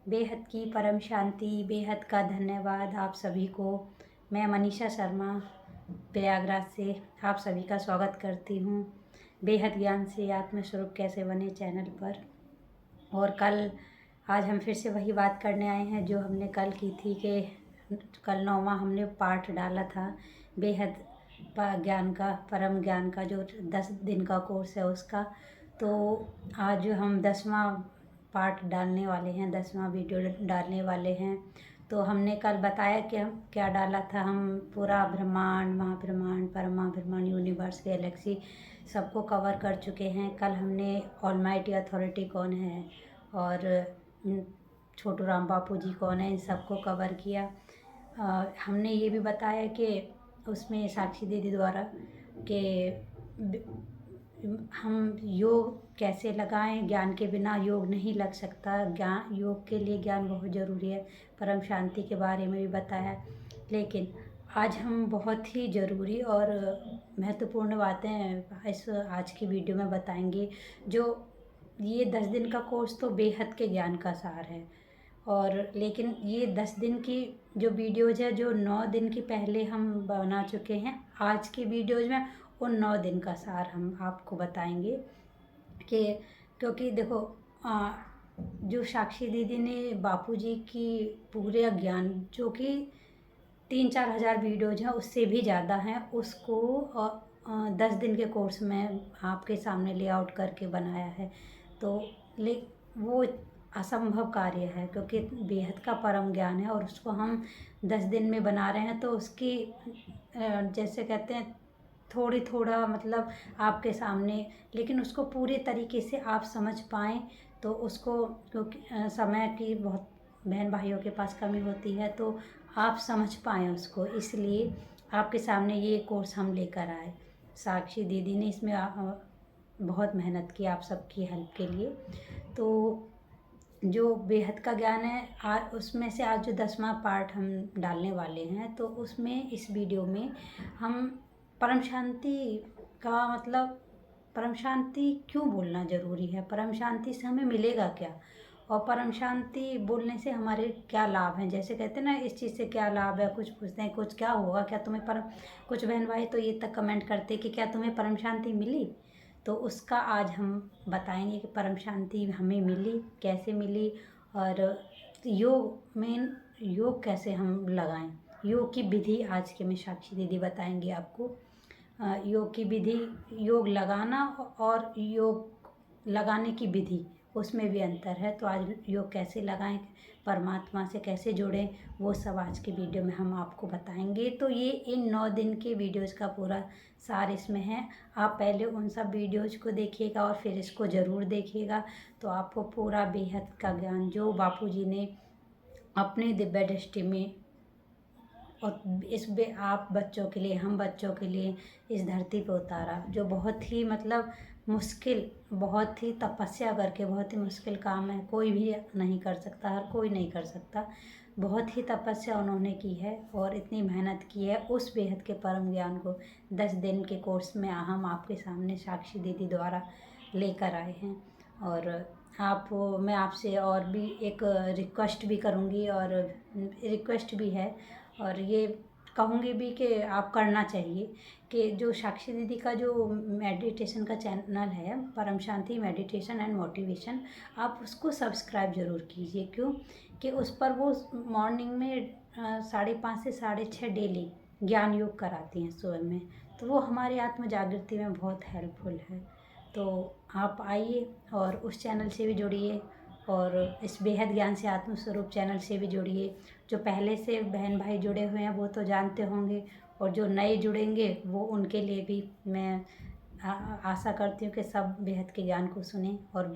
बेहद की परम शांति, बेहद का धन्यवाद आप सभी को। मैं मनीषा शर्मा प्रयागराज से आप सभी का स्वागत करती हूँ बेहद ज्ञान से आत्मस्वरूप कैसे बने चैनल पर। और आज हम फिर से वही बात करने आए हैं जो हमने कल की थी कि कल 9वां हमने पाठ डाला था बेहद ज्ञान का, परम ज्ञान का, जो 10 दिन का कोर्स है उसका। तो आज हम 10वां पार्ट डालने वाले हैं, 10वां वीडियो डालने वाले हैं। तो हमने कल बताया कि हम क्या डाला था। हम पूरा ब्रह्मांड, महाब्रह्मांड, परमाब्रह्मांड, यूनिवर्स, गैलेक्सी सबको कवर कर चुके हैं। कल हमने ऑलमाइटी अथॉरिटी कौन है और छोटू राम बापू जी कौन है, इन सबको कवर किया। हमने ये भी बताया कि उसमें साक्षी दीदी द्वारा कि हम योग कैसे लगाएं, ज्ञान के बिना योग नहीं लग सकता। ज्ञान, योग के लिए ज्ञान बहुत ज़रूरी है। परम शांति के बारे में भी बताया। लेकिन आज हम बहुत ही ज़रूरी और महत्वपूर्ण बातें इस आज की वीडियो में बताएंगे। जो ये 10 दिन का कोर्स तो बेहद के ज्ञान का सार है, और लेकिन ये 10 दिन की जो वीडियोज़ है जो 9 दिन की पहले हम बना चुके हैं, आज की वीडियोज़ में उन 9 दिन का सार हम आपको बताएंगे। कि क्योंकि देखो, जो साक्षी दीदी ने बापूजी की पूरे ज्ञान, जो कि 3-4 हज़ार वीडियोज हैं, उससे भी ज़्यादा हैं, उसको 10 दिन के कोर्स में आपके सामने लेआउट करके बनाया है। तो वो असंभव कार्य है, क्योंकि बेहद का परम ज्ञान है और उसको हम 10 दिन में बना रहे हैं। तो उसकी जैसे कहते हैं थोड़ा मतलब आपके सामने, लेकिन उसको पूरे तरीके से आप समझ पाएँ तो उसको, क्योंकि समय की बहुत बहन भाइयों के पास कमी होती है, तो आप समझ पाएँ उसको, इसलिए आपके सामने ये कोर्स हम लेकर आए। साक्षी दीदी ने इसमें बहुत मेहनत की आप सबकी हेल्प के लिए। तो जो बेहद का ज्ञान है आज, उसमें से आज जो 10वां पार्ट हम डालने वाले हैं, तो उसमें इस वीडियो में हम परम शांति का मतलब, परम शांति क्यों बोलना ज़रूरी है, परम शांति से हमें मिलेगा क्या, और परम शांति बोलने से हमारे क्या लाभ हैं। जैसे कहते हैं ना, इस चीज़ से क्या लाभ है, कुछ पूछते हैं कुछ क्या होगा, क्या तुम्हें परम, कुछ बहन भाई तो ये तक कमेंट करते कि क्या तुम्हें परम शांति मिली। तो उसका आज हम बताएंगे कि परम शांति हमें मिली, कैसे मिली, और योग में योग कैसे हम लगाएं, योग की विधि आज के में साक्षी दीदी बताएंगे आपको। योग की विधि, योग लगाना और योग लगाने की विधि, उसमें भी अंतर है। तो आज योग कैसे लगाएं, परमात्मा से कैसे जुड़ें, वो सब आज की वीडियो में हम आपको बताएंगे। तो ये इन 9 दिन के वीडियोज़ का पूरा सार इसमें है। आप पहले उन सब वीडियोज़ को देखिएगा और फिर इसको ज़रूर देखिएगा, तो आपको पूरा बेहद का ज्ञान जो बापूजी ने अपने दिव्य दृष्टि में और आप बच्चों के लिए, हम बच्चों के लिए इस धरती पे उतारा, जो बहुत ही मतलब मुश्किल, बहुत ही तपस्या करके, बहुत ही मुश्किल काम है, कोई भी नहीं कर सकता, हर कोई नहीं कर सकता। बहुत ही तपस्या उन्होंने की है और इतनी मेहनत की है। उस बेहद के परम ज्ञान को 10 दिन के कोर्स में हम आपके सामने साक्षी दीदी द्वारा लेकर आए हैं। और मैं आपसे और भी एक रिक्वेस्ट भी करूँगी, और रिक्वेस्ट भी है, और ये कहूँगी भी कि आप करना चाहिए कि जो साक्षी दीदी का जो मेडिटेशन का चैनल है, परम शांति मेडिटेशन एंड मोटिवेशन, आप उसको सब्सक्राइब ज़रूर कीजिए। क्यों कि उस पर वो मॉर्निंग में 5:30 से 6:30 डेली ज्ञान योग कराती हैं सुबह में। तो वो हमारी आत्म जागृति में बहुत हेल्पफुल है। तो आप आइए और उस चैनल से भी जुड़िए, और इस बेहद ज्ञान से आत्मस्वरूप चैनल से भी जुड़िए। जो पहले से बहन भाई जुड़े हुए हैं वो तो जानते होंगे, और जो नए जुड़ेंगे वो उनके लिए भी मैं आशा करती हूँ कि सब बेहद के ज्ञान को सुनें और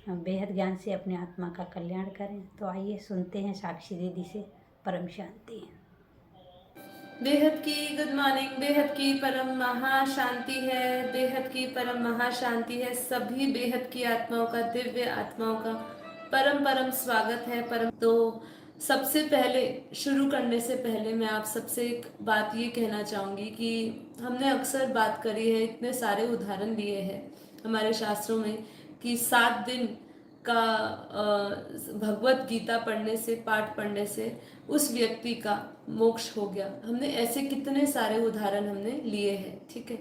बेहद ज्ञान से अपने आत्मा का कल्याण करें। तो आइए सुनते हैं साक्षी दीदी से परम शांति। बेहद की गुड मॉर्निंग। बेहद की परम महाशांति है, बेहद की परम महाशांति है। सभी बेहद की आत्माओं का, दिव्य आत्माओं का परम परम स्वागत है। तो सबसे पहले शुरू करने से पहले मैं आप सबसे एक बात ये कहना चाहूँगी कि हमने अक्सर बात करी है, इतने सारे उदाहरण दिए हैं हमारे शास्त्रों में कि 7 दिन का भगवत गीता पढ़ने से, पाठ पढ़ने से उस व्यक्ति का मोक्ष हो गया। हमने ऐसे कितने सारे उदाहरण हमने लिए हैं, ठीक है।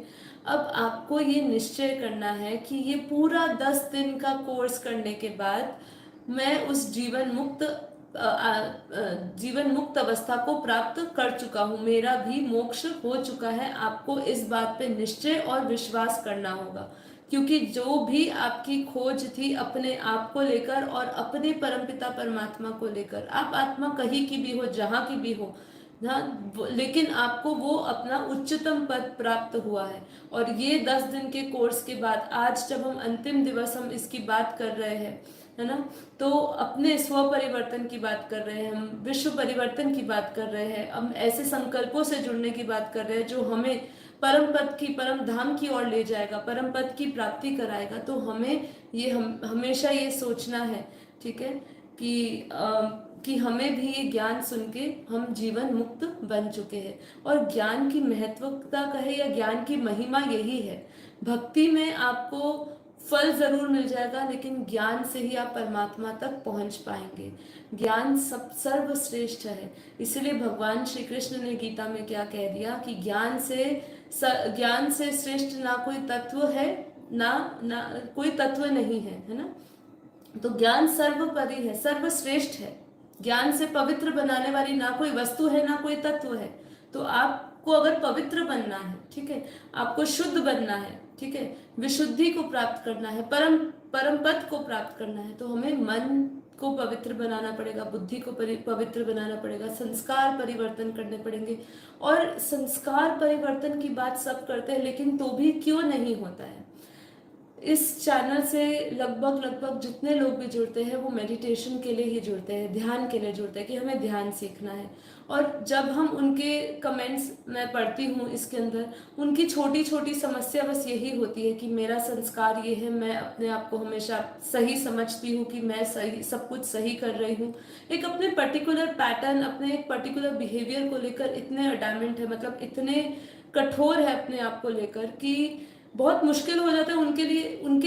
अब आपको ये निश्चय करना है कि ये पूरा 10 दिन का कोर्स करने के बाद मैं उस जीवन मुक्त अवस्था को प्राप्त कर चुका हूँ, मेरा भी मोक्ष हो चुका है। आपको इस बात पे निश्चय और विश्वास करना होगा, क्योंकि जो भी आपकी खोज थी अपने आप को लेकर और अपने परमपिता परमात्मा को लेकर, आप आत्मा कहीं की भी हो, जहाँ की भी हो ना, लेकिन आपको वो अपना उच्चतम पद प्राप्त हुआ है। और ये 10 दिन के कोर्स के बाद आज जब हम अंतिम दिवस हम इसकी बात कर रहे हैं, है ना, तो अपने स्व परिवर्तन की बात कर रहे हैं, हम विश्व परिवर्तन की बात कर रहे हैं, हम ऐसे संकल्पों से जुड़ने की बात कर रहे हैं जो हमें परम पद की, परम धाम की ओर ले जाएगा, परम पद की प्राप्ति कराएगा। तो हमें ये हमेशा ये सोचना है, ठीक है, कि हमें भी ये ज्ञान सुन के हम जीवन मुक्त बन चुके हैं। और ज्ञान की महत्वता कहे या ज्ञान की महिमा यही है, भक्ति में आपको फल जरूर मिल जाएगा, लेकिन ज्ञान से ही आप परमात्मा तक पहुंच पाएंगे। ज्ञान सर्वश्रेष्ठ है। इसलिए भगवान श्री कृष्ण ने गीता में क्या कह दिया कि ज्ञान से श्रेष्ठ ना कोई तत्व है, ना कोई तत्व नहीं है ना। तो ज्ञान सर्वोपरि है, सर्वश्रेष्ठ है। ज्ञान से पवित्र बनाने वाली ना कोई वस्तु है, ना कोई तत्व है। तो आपको अगर पवित्र बनना है, ठीक है, आपको शुद्ध बनना है, ठीक है, विशुद्धि को प्राप्त करना है, परम पद को प्राप्त करना है, तो हमें मन को पवित्र बनाना पड़ेगा, बुद्धि को पवित्र बनाना पड़ेगा, संस्कार परिवर्तन करने पड़ेंगे। और संस्कार परिवर्तन की बात सब करते हैं, लेकिन तो भी क्यों नहीं होता है। इस चैनल से लगभग जितने लोग भी जुड़ते हैं वो मेडिटेशन के लिए ही जुड़ते हैं, ध्यान के लिए जुड़ते हैं कि हमें ध्यान सीखना है। और जब हम उनके कमेंट्स मैं पढ़ती हूँ इसके अंदर, उनकी छोटी छोटी समस्या बस यही होती है कि मेरा संस्कार ये है, मैं अपने आप को हमेशा सही समझती हूँ कि मैं सही सब कुछ सही कर रही हूँ। एक अपने पर्टिकुलर पैटर्न, अपने एक पर्टिकुलर बिहेवियर को लेकर इतने अडैमेंट है, मतलब इतने कठोर है अपने आप को लेकर कि बहुत मुश्किल हो जाता है उनके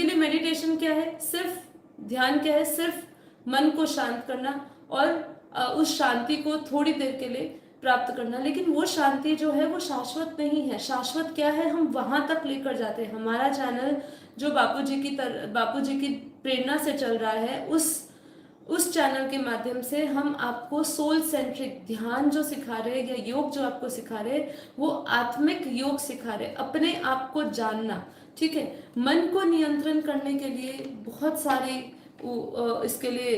लिए मेडिटेशन क्या है, सिर्फ ध्यान क्या है, सिर्फ मन को शांत करना और उस शांति को थोड़ी देर के लिए प्राप्त करना। लेकिन वो शांति जो है वो शाश्वत नहीं है। शाश्वत क्या है, हम वहां तक लेकर जाते हैं। हमारा चैनल जो बापूजी की प्रेरणा से चल रहा है, उस चैनल के माध्यम से हम आपको सोल सेंट्रिक ध्यान जो सिखा रहे हैं या योग जो आपको सिखा रहे हैं, वो आत्मिक योग सिखा रहे, अपने आप को जानना, ठीक है। मन को नियंत्रण करने के लिए बहुत सारी इसके लिए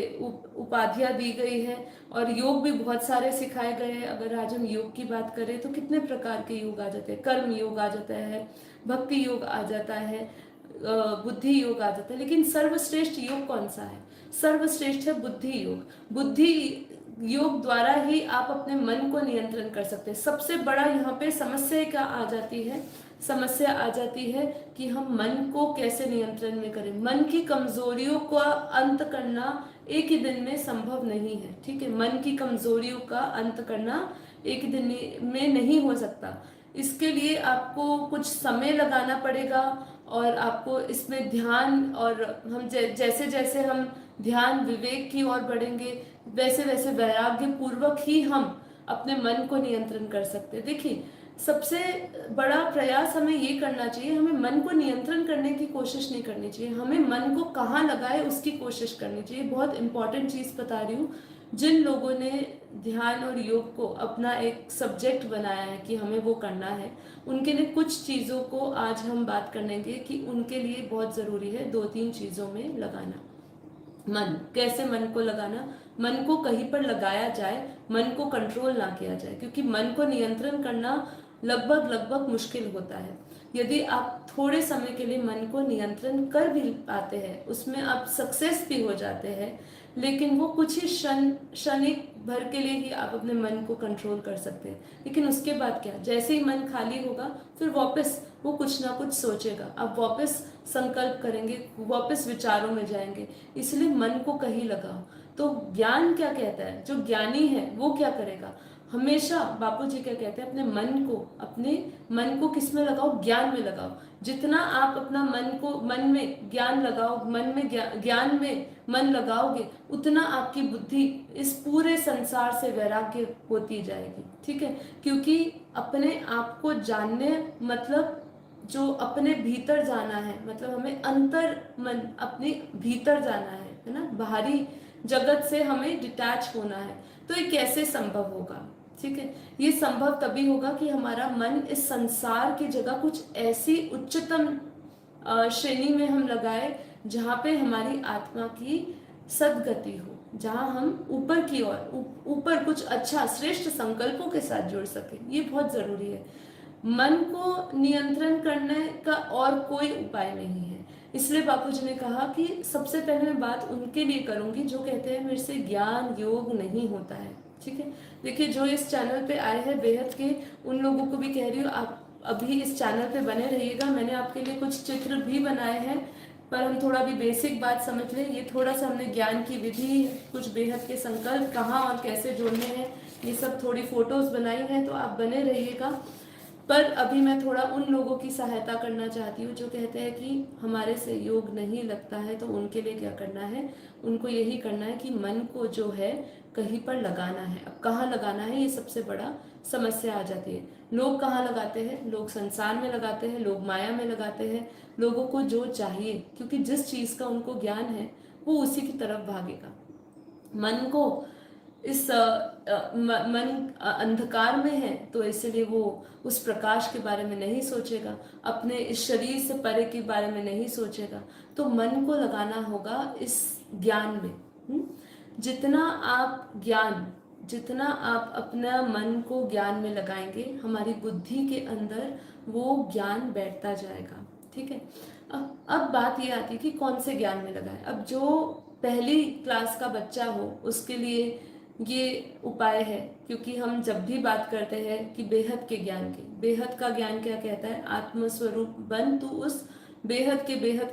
उपाधियां दी गई है और योग भी बहुत सारे सिखाए गए हैं। अगर आज हम योग की बात करें तो कितने प्रकार के योग आ जाते हैं, कर्म योग आ जाता है, भक्ति योग आ जाता है, बुद्धि योग आ जाता है। लेकिन सर्वश्रेष्ठ योग कौन सा है? सर्वश्रेष्ठ है बुद्धि योग। बुद्धि योग द्वारा ही आप अपने मन को नियंत्रण कर सकते हैं। सबसे बड़ा यहाँ पे समस्या क्या आ जाती है? समस्या आ जाती है कि हम मन को कैसे नियंत्रण में करें। मन की कमजोरियों का अंत करना एक ही दिन में संभव नहीं है, ठीक है। मन की कमजोरियों का अंत करना एक ही दिन में नहीं हो सकता। इसके लिए आपको कुछ समय लगाना पड़ेगा और आपको इसमें ध्यान, और हम जैसे जैसे हम ध्यान विवेक की ओर बढ़ेंगे वैसे वैसे वैराग्य पूर्वक ही हम अपने मन को नियंत्रण कर सकते हैं। देखिए, सबसे बड़ा प्रयास हमें ये करना चाहिए, हमें मन को नियंत्रण करने की कोशिश नहीं करनी चाहिए, हमें मन को कहाँ लगाए उसकी कोशिश करनी चाहिए। बहुत इंपॉर्टेंट चीज़ बता रही हूँ। जिन लोगों ने ध्यान और योग को अपना एक सब्जेक्ट बनाया है कि हमें वो करना है, उनके लिए कुछ चीज़ों को आज हम बात करेंगे कि उनके लिए बहुत ज़रूरी है 2-3 चीज़ों में लगाना। मन, कैसे मन को लगाना, मन को कहीं पर लगाया जाए, मन को कंट्रोल ना किया जाए, क्योंकि मन को नियंत्रण करना लगभग मुश्किल होता है। यदि आप थोड़े समय के लिए मन को नियंत्रण कर भी पाते हैं, उसमें आप सक्सेस भी हो जाते हैं, लेकिन वो कुछ ही क्षणिक भर के लिए ही आप अपने मन को कंट्रोल कर सकते हैं। लेकिन उसके बाद क्या, जैसे ही मन खाली होगा फिर वापस वो कुछ ना कुछ सोचेगा, आप वापस संकल्प करेंगे, वापस विचारों में जाएंगे। इसलिए मन को कहीं लगाओ। तो ज्ञान क्या कहता है, जो ज्ञानी है वो क्या करेगा, हमेशा बापू जी क्या कहते हैं, अपने मन को किस में लगाओ, ज्ञान में लगाओ। जितना आप अपना मन में ज्ञान लगाओ, ज्ञान में मन लगाओगे, उतना आपकी बुद्धि इस पूरे संसार से वैराग्य होती जाएगी। ठीक है, क्योंकि अपने आप को जानने मतलब जो अपने भीतर जाना है, मतलब हमें अंतर मन अपने भीतर जाना है ना, बाहरी जगत से हमें डिटैच होना है। तो ये कैसे संभव होगा? ठीक है, ये संभव तभी होगा कि हमारा मन इस संसार की जगह कुछ ऐसी उच्चतम श्रेणी में हम लगाए जहाँ पे हमारी आत्मा की सदगति हो, जहाँ हम ऊपर की ओर ऊपर कुछ अच्छा श्रेष्ठ संकल्पों के साथ जुड़ सके। ये बहुत जरूरी है। मन को नियंत्रण करने का और कोई उपाय नहीं है। इसलिए बापूजी ने कहा कि सबसे पहले मैं बात उनके लिए करूंगी जो कहते हैं मेरे से ज्ञान योग नहीं होता है। ठीक है, देखिए जो इस चैनल पे आए हैं बेहद के, उन लोगों को भी कह रही हूँ आप अभी इस चैनल पे बने रहिएगा। मैंने आपके लिए कुछ चित्र भी बनाए हैं, पर हम थोड़ा भी बेसिक बात समझ लें। ये थोड़ा सा हमने ज्ञान की विधि, कुछ बेहद के संकल्प कहाँ और कैसे जोड़ने हैं, ये सब थोड़ी फोटोज बनाई हैं, तो आप बने रहिएगा। पर अभी मैं थोड़ा उन लोगों की सहायता करना चाहती हूँ जो कहते हैं कि हमारे से योग नहीं लगता है। तो उनके लिए क्या करना है, उनको यही करना है कि मन को जो है कहीं पर लगाना है। अब कहाँ लगाना है, ये सबसे बड़ा समस्या आ जाती है। लोग कहाँ लगाते हैं, लोग संसार में लगाते हैं, लोग माया में लगाते हैं। लोगों को जो चाहिए, क्योंकि जिस चीज का उनको ज्ञान है वो उसी की तरफ भागेगा। मन को इस मन अंधकार में है, तो इसलिए वो उस प्रकाश के बारे में नहीं सोचेगा, अपने इस शरीर से परे के बारे में नहीं सोचेगा। तो मन को लगाना होगा इस ज्ञान में। जितना आप अपना मन को ज्ञान में लगाएंगे, हमारी बुद्धि के अंदर वो ज्ञान बैठता जाएगा। ठीक है, अब बात ये आती है कि कौन से ज्ञान में लगाएं। अब जो पहली क्लास का बच्चा हो उसके लिए ये उपाय है, क्योंकि हम जब भी बात करते हैं कि बेहद के ज्ञान की, बेहद का ज्ञान क्या कहता है, आत्मस्वरूप बन तू उस बेहद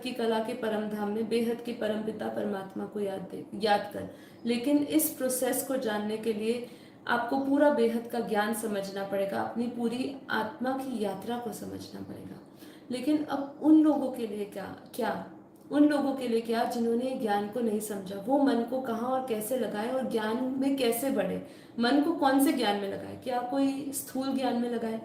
की कला के परम धाम में, बेहद के परम पिता परमात्मा को याद कर। लेकिन इस प्रोसेस को जानने के लिए आपको पूरा बेहद का ज्ञान समझना पड़ेगा, अपनी पूरी आत्मा की यात्रा को समझना पड़ेगा। लेकिन अब उन लोगों के लिए क्या जिन्होंने ज्ञान को नहीं समझा, वो मन को कहाँ और कैसे लगाए और ज्ञान में कैसे बढ़े। मन को कौन से ज्ञान में लगाए, क्या कोई स्थूल ज्ञान में लगाए?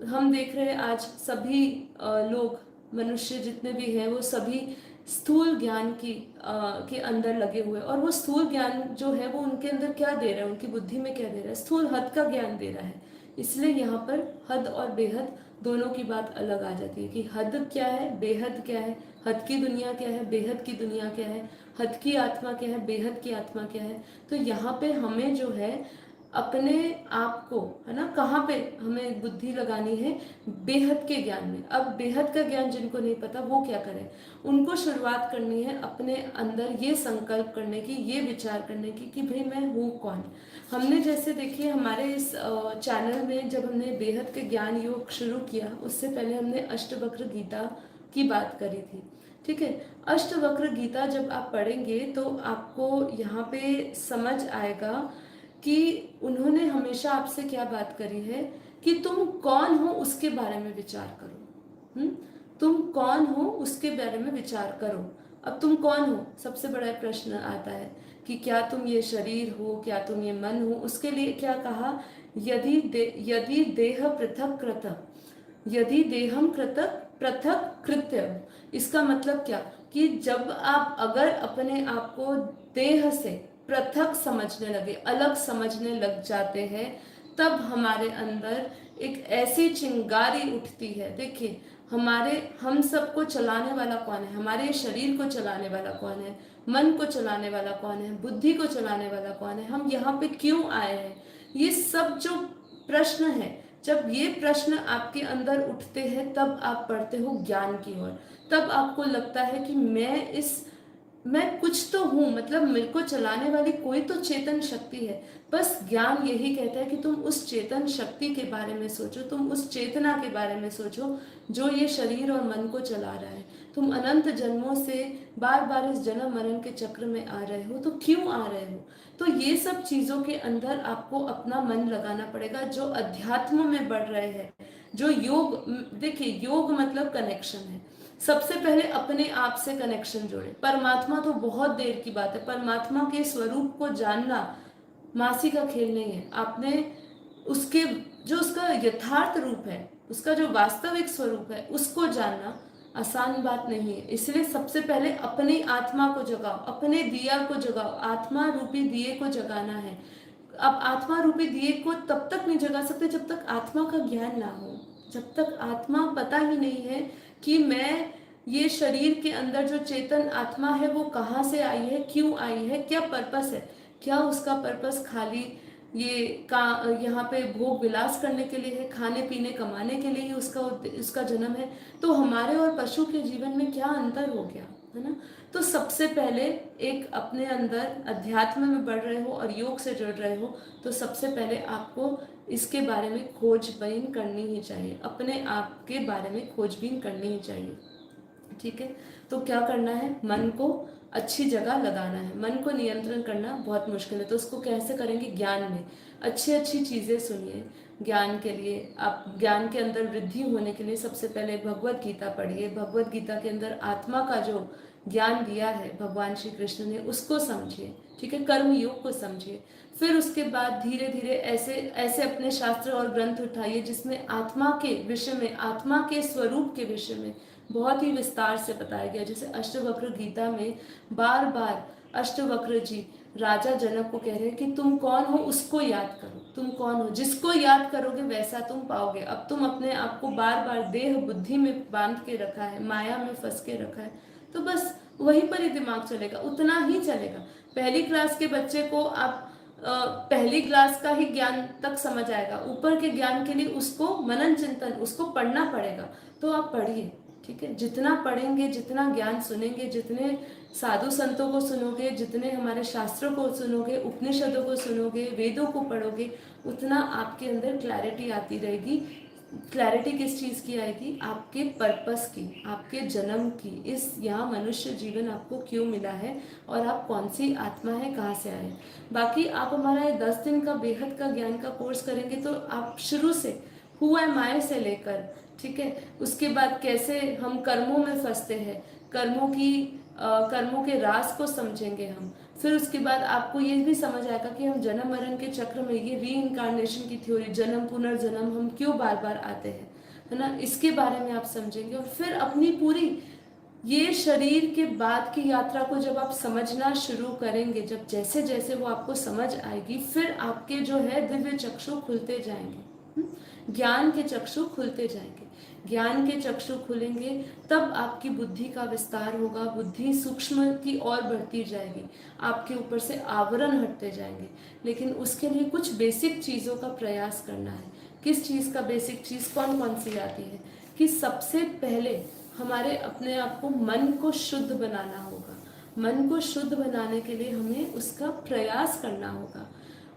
हम देख रहे हैं आज सभी लोग, मनुष्य जितने भी हैं, वो सभी स्थूल ज्ञान के अंदर लगे हुए, और वो स्थूल ज्ञान जो है वो उनके अंदर क्या दे रहा है, उनकी बुद्धि में क्या दे रहा है, स्थूल हद का ज्ञान दे रहा है। इसलिए यहाँ पर हद और बेहद दोनों की बात अलग आ जाती है कि हद क्या है, बेहद क्या है, हद की दुनिया क्या है, बेहद की दुनिया क्या है, हद की आत्मा क्या है, बेहद की आत्मा क्या है। तो यहाँ पे हमें जो है अपने आप को, है ना, कहाँ पे हमें बुद्धि लगानी है, बेहद के ज्ञान में। अब बेहद का ज्ञान जिनको नहीं पता वो क्या करें, उनको शुरुआत करनी है अपने अंदर ये संकल्प करने की, ये विचार करने की कि भाई मैं हूँ कौन। हमने जैसे देखिए हमारे इस चैनल में जब हमने बेहद के ज्ञान योग शुरू किया, उससे पहले हमने अष्टवक्र गीता की बात करी थी। ठीक है, अष्टवक्र गीता जब आप पढ़ेंगे तो आपको यहाँ पे समझ आएगा कि उन्होंने हमेशा आपसे क्या बात करी है कि तुम कौन हो उसके बारे में विचार करो। तुम कौन हो उसके बारे में विचार करो। अब तुम कौन हो, सबसे बड़ा प्रश्न आता है कि क्या तुम ये शरीर हो, क्या तुम ये मन हो। उसके लिए क्या कहा, यदि देह पृथक कृत, यदि देहम पृथक कृत्य। इसका मतलब क्या कि जब आप अगर अपने आप को देह से पृथक समझने लगे, अलग समझने लग जाते हैं, तब हमारे अंदर एक ऐसी चिंगारी उठती है। देखिए हम सबको चलाने वाला कौन है, हमारे शरीर को चलाने वाला कौन है, मन को चलाने वाला कौन है, बुद्धि को चलाने वाला कौन है, हम यहाँ पे क्यों आए हैं, ये सब जो प्रश्न है, जब ये प्रश्न आपके अंदर उठते हैं तब आप पढ़ते हो ज्ञान की ओर। तब आपको लगता है कि मैं कुछ तो हूँ, मतलब मेरे को चलाने वाली कोई तो चेतन शक्ति है। बस ज्ञान यही कहता है कि तुम उस चेतन शक्ति के बारे में सोचो, तुम उस चेतना के बारे में सोचो जो ये शरीर और मन को चला रहा है। तुम अनंत जन्मों से बार बार इस जन्म मरण के चक्र में आ रहे हो, तो क्यों आ रहे हो? तो ये सब चीज़ों के अंदर आपको अपना मन लगाना पड़ेगा। जो अध्यात्म में बढ़ रहे हैं, जो योग, देखिए योग मतलब कनेक्शन है। सबसे पहले अपने आप से कनेक्शन जोड़े। परमात्मा तो बहुत देर की बात है, परमात्मा के स्वरूप को जानना मासी का खेल नहीं है। आपने उसके जो उसका यथार्थ रूप है, उसका जो वास्तविक स्वरूप है, उसको जानना आसान बात नहीं है। इसलिए सबसे पहले अपनी आत्मा को जगाओ, अपने दिया को जगाओ। आत्मा रूपी दिए को जगाना है। अब आत्मा रूपी दिए को तब तक नहीं जगा सकते जब तक आत्मा का ज्ञान ना हो। जब तक आत्मा पता ही नहीं है कि मैं ये शरीर के अंदर जो चेतन आत्मा है वो कहाँ से आई है, क्यों आई है, क्या पर्पस है। क्या उसका पर्पस खाली ये का यहाँ पे भोग विलास करने के लिए है, खाने पीने कमाने के लिए ही उसका जन्म है। तो हमारे और पशु के जीवन में क्या अंतर हो गया, है ना। तो सबसे पहले एक अपने अंदर अध्यात्म में बढ़ रहे हो और योग से जुड़ रहे हो, तो सबसे पहले आपको इसके बारे में खोजबीन करनी ही चाहिए, अपने आप के बारे में खोजबीन करनी ही चाहिए। ठीक है, तो क्या करना है, मन को अच्छी जगह लगाना है। मन को नियंत्रण करना बहुत मुश्किल है, तो उसको कैसे करेंगे, ज्ञान में अच्छी अच्छी चीज़ें सुनिए। ज्ञान के लिए, आप ज्ञान के अंदर वृद्धि होने के लिए सबसे पहले भगवत गीता पढ़िए। भगवत गीता के अंदर आत्मा का जो ज्ञान दिया है भगवान श्री कृष्ण ने, उसको समझिए। ठीक है, कर्म योग को समझिए। फिर उसके बाद धीरे धीरे ऐसे ऐसे अपने शास्त्र और ग्रंथ उठाइए जिसमें आत्मा के विषय में, आत्मा के स्वरूप के विषय में बहुत ही विस्तार से बताया गया। जैसे अष्टवक्र गीता में बार बार अष्टवक्र जी राजा जनक को कह रहे हैं कि तुम कौन हो उसको याद करो, तुम कौन हो, जिसको याद करोगे वैसा तुम पाओगे। अब तुम अपने आप को बार बार देह बुद्धि में बांध के रखा है, माया में फंस के रखा है, तो बस वहीं पर ही दिमाग चलेगा, उतना ही चलेगा। पहली क्लास के बच्चे को आप पहली क्लास का ही ज्ञान तक समझ आएगा, ऊपर के ज्ञान के लिए उसको मनन चिंतन, उसको पढ़ना पड़ेगा। तो आप पढ़िए, ठीक है, जितना पढ़ेंगे, जितना ज्ञान सुनेंगे, जितने साधु संतों को सुनोगे, जितने हमारे शास्त्रों को सुनोगे, उपनिषदों को सुनोगे, वेदों को पढ़ोगे, उतना आपके अंदर क्लैरिटी आती रहेगी। क्लैरिटी किस चीज़ की आएगी, आपके पर्पस की, आपके जन्म की, इस यहाँ मनुष्य जीवन आपको क्यों मिला है और आप कौन सी आत्मा है, कहाँ से आए। बाकी आप हमारा ये 10 दिन का बेहद का ज्ञान का कोर्स करेंगे तो आप शुरू से हु एम आई से लेकर, ठीक है, उसके बाद कैसे हम कर्मों में फंसते हैं, कर्मों के राज को समझेंगे हम। फिर उसके बाद आपको ये भी समझ आएगा कि हम जन्म मरण के चक्र में, ये री इनकारनेशन की थ्योरी, जन्म पुनर्जन्म, हम क्यों बार बार आते हैं, है ना, इसके बारे में आप समझेंगे। और फिर अपनी पूरी ये शरीर के बाद की यात्रा को जब आप समझना शुरू करेंगे, जब जैसे जैसे वो आपको समझ आएगी, फिर आपके जो है दिव्य चक्षु खुलते जाएंगे, ज्ञान के चक्षु खुलते जाएंगे। ज्ञान के चक्षु खुलेंगे तब आपकी बुद्धि का विस्तार होगा, बुद्धि सूक्ष्म की ओर बढ़ती जाएगी, आपके ऊपर से आवरण हटते जाएंगे। लेकिन उसके लिए कुछ बेसिक चीज़ों का प्रयास करना है। किस चीज़ का बेसिक चीज़ कौन कौन सी आती है, कि सबसे पहले हमारे अपने आप को, मन को शुद्ध बनाना होगा। मन को शुद्ध बनाने के लिए हमें उसका प्रयास करना होगा,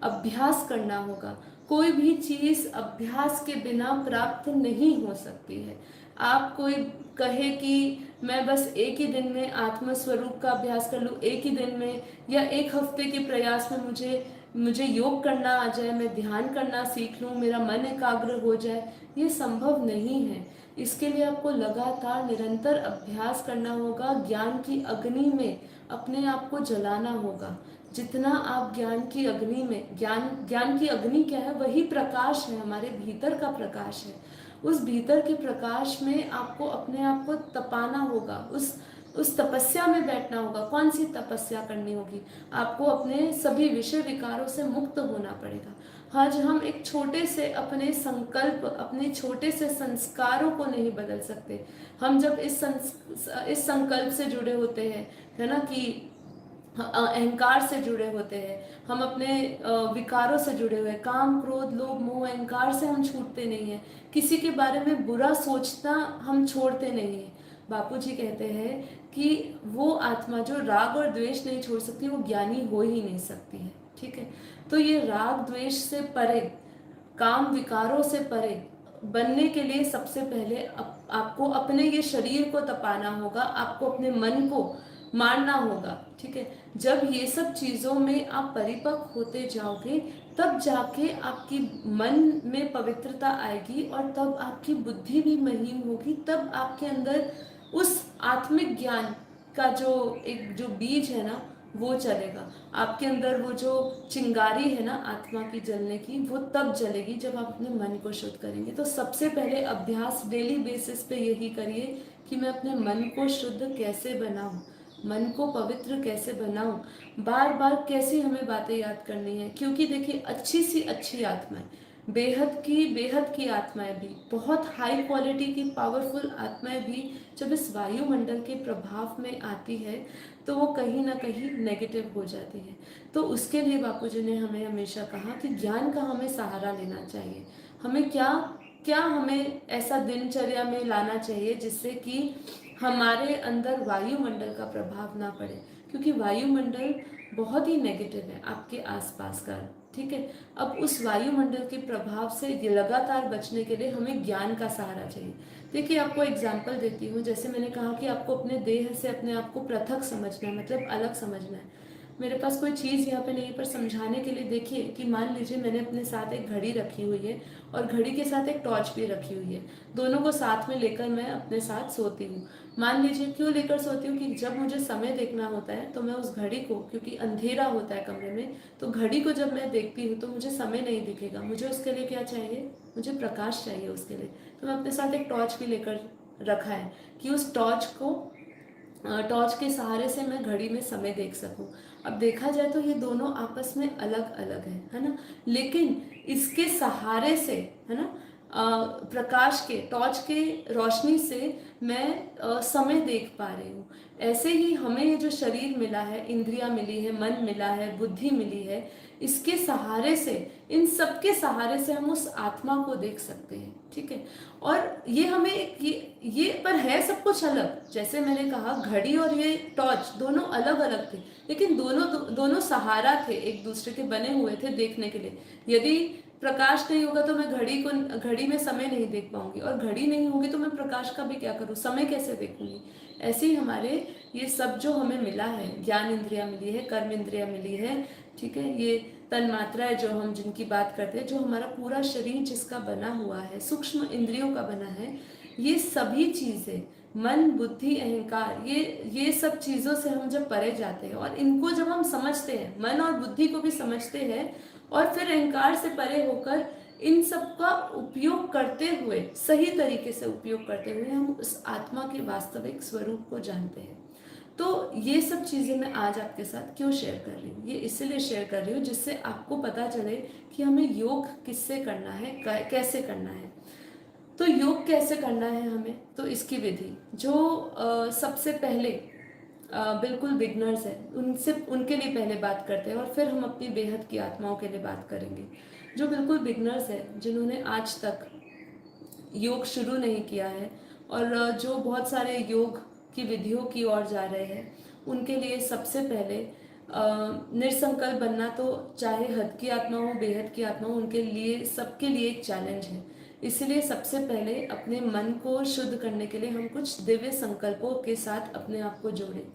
अभ्यास करना होगा। कोई भी चीज़ अभ्यास के बिना प्राप्त नहीं हो सकती है। आप कोई कहे कि मैं बस एक ही दिन में आत्म स्वरूप का अभ्यास कर लूँ, एक ही दिन में या एक हफ्ते के प्रयास में मुझे योग करना आ जाए, मैं ध्यान करना सीख लूँ, मेरा मन एकाग्र हो जाए, ये संभव नहीं है। इसके लिए आपको लगातार निरंतर अभ्यास करना होगा, ज्ञान की अग्नि में अपने आप को जलाना होगा। जितना आप ज्ञान की अग्नि में, ज्ञान की अग्नि क्या है, वही प्रकाश है, हमारे भीतर का प्रकाश है। उस भीतर के प्रकाश में आपको अपने आप को तपाना होगा, उस तपस्या में बैठना होगा। कौन सी तपस्या करनी होगी, आपको अपने सभी विषय विकारों से मुक्त होना पड़ेगा। आज हम एक छोटे से अपने संकल्प, अपने छोटे से संस्कारों को नहीं बदल सकते। हम जब इस संकल्प से जुड़े होते हैं, है ना, कि अहंकार से जुड़े होते हैं, हम अपने विकारों से जुड़े हुए, काम क्रोध लोभ मोह अहंकार से हम छूटते नहीं हैं। किसी के बारे में बुरा सोचना हम छोड़ते नहीं हैं। बापू जी कहते हैं कि वो आत्मा जो राग और द्वेष नहीं छोड़ सकती, वो ज्ञानी हो ही नहीं सकती है। ठीक है, तो ये राग द्वेष से परे, काम विकारों से परे बनने के लिए सबसे पहले आपको अपने ये शरीर को तपाना होगा, आपको अपने मारना होगा, ठीक है। जब ये सब चीज़ों में आप परिपक्व होते जाओगे तब जाके आपकी मन में पवित्रता आएगी और तब आपकी बुद्धि भी महीन होगी, तब आपके अंदर उस आत्मिक ज्ञान का जो बीज है ना वो चलेगा। आपके अंदर वो जो चिंगारी है ना आत्मा की जलने की, वो तब जलेगी जब आप अपने मन को शुद्ध करेंगे। तो सबसे पहले अभ्यास डेली बेसिस पे यही करिए कि मैं अपने मन को शुद्ध कैसे बनाऊं, मन को पवित्र कैसे बनाऊं। बार बार कैसी हमें बातें याद करनी है, क्योंकि देखिए अच्छी सी अच्छी आत्माएं, बेहद की आत्माएं भी, बहुत हाई क्वालिटी की पावरफुल आत्माएं भी जब इस वायुमंडल के प्रभाव में आती है तो वो कहीं ना कहीं नेगेटिव हो जाती है। तो उसके लिए बापूजी ने हमें हमेशा कहा कि ज्ञान का हमें सहारा लेना चाहिए। हमें क्या क्या हमें ऐसा दिनचर्या में लाना चाहिए जिससे कि हमारे अंदर वायुमंडल का प्रभाव ना पड़े, क्योंकि वायुमंडल बहुत ही नेगेटिव है आपके आसपास का, ठीक है। अब उस वायुमंडल के प्रभाव से लगातार बचने के लिए हमें ज्ञान का सहारा चाहिए। देखिए आपको एग्जाम्पल देती हूँ, जैसे मैंने कहा कि आपको अपने देह से अपने आप को पृथक समझना है, मतलब अलग समझना है। मेरे पास कोई चीज़ यहाँ पे नहीं, पर समझाने के लिए देखिए कि मान लीजिए मैंने अपने साथ एक घड़ी रखी हुई है और घड़ी के साथ एक टॉर्च भी रखी हुई है, दोनों को साथ में लेकर मैं अपने साथ सोती हूँ। मान लीजिए क्यों लेकर सोती हूँ कि जब मुझे समय देखना होता है तो मैं उस घड़ी को, क्योंकि अंधेरा होता है कमरे में, तो घड़ी को जब मैं देखती हूँ तो मुझे समय नहीं दिखेगा, मुझे उसके लिए क्या चाहिए, मुझे प्रकाश चाहिए उसके लिए। तो मैं अपने साथ एक टॉर्च भी लेकर रखा है कि उस टॉर्च के सहारे से मैं घड़ी में समय देख सकूं। अब देखा जाए तो ये दोनों आपस में अलग अलग है ना, लेकिन इसके सहारे से, है ना, प्रकाश के, टॉर्च के रोशनी से मैं समय देख पा रही हूँ। ऐसे ही हमें ये जो शरीर मिला है, इंद्रियां मिली है, मन मिला है, बुद्धि मिली है, इसके सहारे से, इन सब के सहारे से हम उस आत्मा को देख सकते हैं, ठीक है। और ये हमें ये पर है सब कुछ अलग। जैसे मैंने कहा घड़ी और ये टॉर्च दोनों अलग अलग थे, लेकिन दोनों सहारा थे, एक दूसरे के बने हुए थे देखने के लिए। यदि प्रकाश नहीं होगा तो मैं घड़ी में समय नहीं देख पाऊंगी, और घड़ी नहीं होगी तो मैं प्रकाश का भी क्या करूँ, समय कैसे देखूंगी। ऐसे ही हमारे ये सब जो हमें मिला है, ज्ञान इंद्रिया मिली है, कर्म इंद्रिया मिली है, ठीक है, ये तन मात्रा है जो हम जिनकी बात करते हैं, जो हमारा पूरा शरीर जिसका बना हुआ है, सूक्ष्म इंद्रियों का बना है, ये सभी चीजें, मन बुद्धि अहंकार, ये सब चीजों से हम जब परे जाते हैं और इनको जब हम समझते हैं, मन और बुद्धि को भी समझते हैं, और फिर अहंकार से परे होकर इन सब का उपयोग करते हुए, सही तरीके से उपयोग करते हुए हम उस आत्मा के वास्तविक स्वरूप को जानते हैं। तो ये सब चीज़ें मैं आज आपके साथ क्यों शेयर कर रही हूँ, ये इसलिए शेयर कर रही हूँ जिससे आपको पता चले कि हमें योग किससे करना है, कैसे करना है। तो योग कैसे करना है हमें, तो इसकी विधि जो सबसे पहले बिल्कुल बिगनर्स है उनसे, उनके लिए पहले बात करते हैं और फिर हम अपनी बेहद की आत्माओं के लिए बात करेंगे। जो बिल्कुल बिगनर्स है, जिन्होंने आज तक योग शुरू नहीं किया है और जो बहुत सारे योग की विधियों की ओर जा रहे हैं, उनके लिए सबसे पहले निसंकल्प बनना, तो चाहे हद की आत्मा हो बेहद की आत्मा हो, उनके लिए सबके लिए एक चैलेंज है। इसलिए सबसे पहले अपने मन को शुद्ध करने के लिए हम कुछ दिव्य संकल्पों के साथ अपने आप को जोड़ें।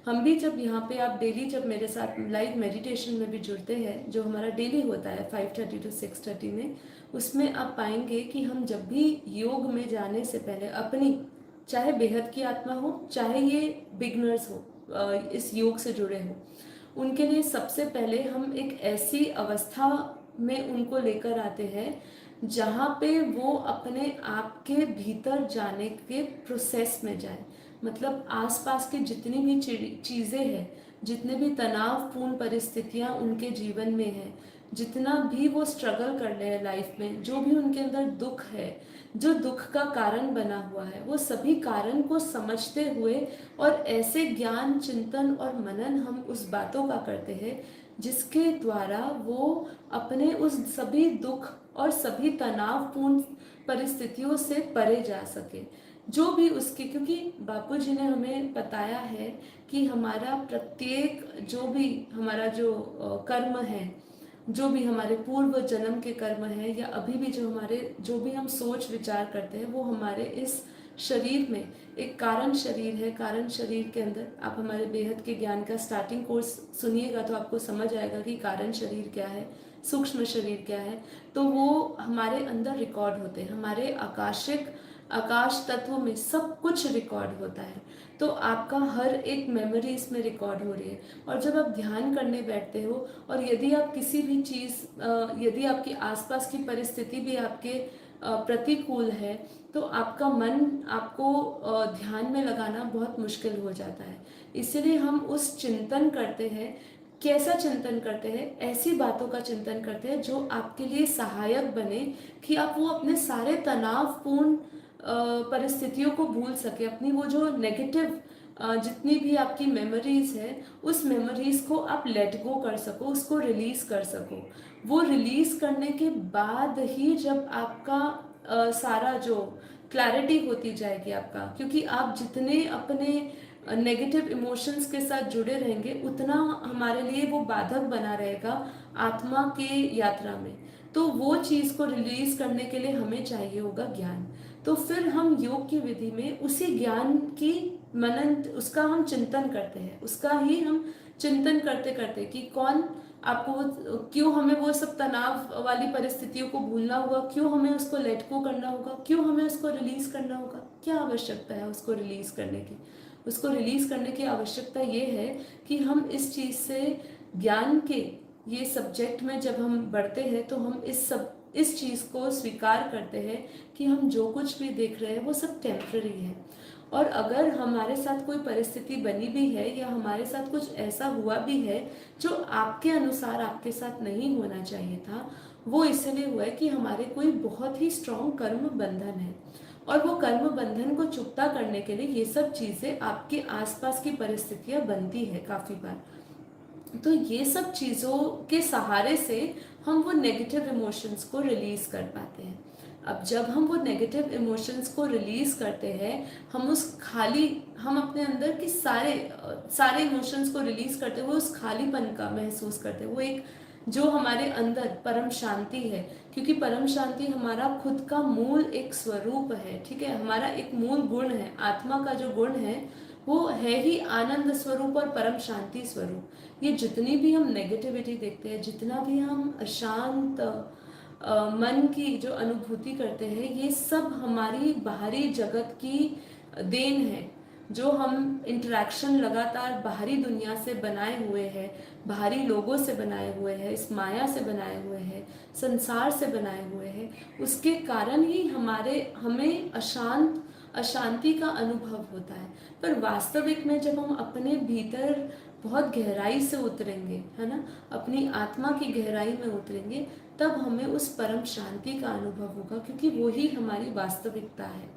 हम भी जब यहाँ पे, आप डेली जब मेरे साथ लाइव मेडिटेशन में भी जुड़ते हैं, जो हमारा डेली होता है 5:30 to 6:30 में, उसमें आप पाएंगे कि हम जब भी योग में जाने से पहले अपनी, चाहे बेहद की आत्मा हो चाहे ये बिगनर्स हो, इस योग से जुड़े हो, उनके लिए सबसे पहले हम एक ऐसी अवस्था में उनको लेकर आते हैं जहाँ पे वो अपने आप के भीतर जाने के प्रोसेस में जाए। मतलब आसपास की जितनी भी चीज़ें हैं, जितने भी तनावपूर्ण परिस्थितियाँ उनके जीवन में है, जितना भी वो स्ट्रगल कर रहे हैं लाइफ में, जो भी उनके अंदर दुख है, जो दुख का कारण बना हुआ है, वो सभी कारण को समझते हुए, और ऐसे ज्ञान चिंतन और मनन हम उस बातों का करते हैं जिसके द्वारा वो अपने उस सभी दुख और सभी तनावपूर्ण परिस्थितियों से परे जा सके। जो भी उसके, क्योंकि बापूजी ने हमें बताया है कि हमारा प्रत्येक, जो भी हमारा जो कर्म है, जो भी हमारे पूर्व जन्म के कर्म है, या अभी भी जो भी हम सोच विचार करते हैं, वो हमारे इस शरीर में एक कारण शरीर है। कारण शरीर के अंदर आप हमारे बेहद के ज्ञान का स्टार्टिंग कोर्स सुनिएगा तो आपको समझ आएगा कि कारण शरीर क्या है, सूक्ष्म शरीर क्या है। तो वो हमारे अंदर रिकॉर्ड होते हैं, हमारे आकाश तत्व में सब कुछ रिकॉर्ड होता है। तो आपका हर एक मेमोरी इसमें रिकॉर्ड हो रही है। और जब आप ध्यान करने बैठते हो और यदि आप किसी भी चीज़ यदि आपके आसपास की परिस्थिति भी आपके प्रतिकूल है तो आपका मन आपको ध्यान में लगाना बहुत मुश्किल हो जाता है। इसीलिए हम उस चिंतन करते हैं। कैसा चिंतन करते हैं? ऐसी बातों का चिंतन करते हैं जो आपके लिए सहायक बने कि आप वो अपने सारे तनावपूर्ण परिस्थितियों को भूल सके। अपनी वो जो नेगेटिव जितनी भी आपकी मेमोरीज है उस मेमोरीज को आप लेट गो कर सको, उसको रिलीज कर सको। वो रिलीज करने के बाद ही जब आपका सारा जो क्लैरिटी होती जाएगी आपका, क्योंकि आप जितने अपने नेगेटिव इमोशंस के साथ जुड़े रहेंगे उतना हमारे लिए वो बाधक बना रहेगा आत्मा के यात्रा में। तो वो चीज़ को रिलीज करने के लिए हमें चाहिए होगा ज्ञान। तो फिर हम योग की विधि में उसी ज्ञान की मनन, उसका हम चिंतन करते हैं, उसका ही हम चिंतन करते करते कि कौन आपको क्यों हमें वो सब तनाव वाली परिस्थितियों को भूलना होगा, क्यों हमें उसको लेट गो करना होगा, क्यों हमें उसको रिलीज करना होगा, क्या आवश्यकता है उसको रिलीज करने की। उसको रिलीज करने की आवश्यकता ये है कि हम इस चीज़ से ज्ञान के ये सब्जेक्ट में जब हम बढ़ते हैं तो हम इस चीज़ को स्वीकार करते हैं कि हम जो कुछ भी देख रहे हैं वो सब टेम्पररी है। और अगर हमारे साथ कोई परिस्थिति बनी भी है या हमारे साथ कुछ ऐसा हुआ भी है जो आपके अनुसार आपके साथ नहीं होना चाहिए था, वो इसलिए हुआ है कि हमारे कोई बहुत ही स्ट्रॉन्ग कर्म बंधन है। और वो कर्म बंधन को चुकता करने के लिए ये सब चीज़ें आपके आसपास की परिस्थितियां बनती है काफ़ी बार। तो ये सब चीज़ों के सहारे से हम वो नेगेटिव इमोशंस को रिलीज कर पाते हैं। अब जब हम वो नेगेटिव इमोशंस को रिलीज करते हैं, हम अपने अंदर के सारे इमोशंस को रिलीज करते हुए उस खालीपन का महसूस करते हैं। वो एक जो हमारे अंदर परम शांति है, क्योंकि परम शांति हमारा खुद का मूल एक स्वरूप है, ठीक है, हमारा एक मूल गुण है। आत्मा का जो गुण है वो है ही आनंद स्वरूप और परम शांति स्वरूप। ये जितनी भी हम नेगेटिविटी देखते हैं, जितना भी हम अशांत मन की जो अनुभूति करते हैं, ये सब हमारी बाहरी जगत की देन है। जो हम इंटरेक्शन लगातार बाहरी दुनिया से बनाए हुए हैं, बाहरी लोगों से बनाए हुए हैं, इस माया से बनाए हुए हैं, संसार से बनाए हुए हैं, उसके कारण ही हमें अशांति का अनुभव होता है। पर वास्तविक में जब हम अपने भीतर बहुत गहराई से उतरेंगे, है ना, अपनी आत्मा की गहराई में उतरेंगे, तब हमें उस परम शांति का अनुभव होगा, क्योंकि वो ही हमारी वास्तविकता है।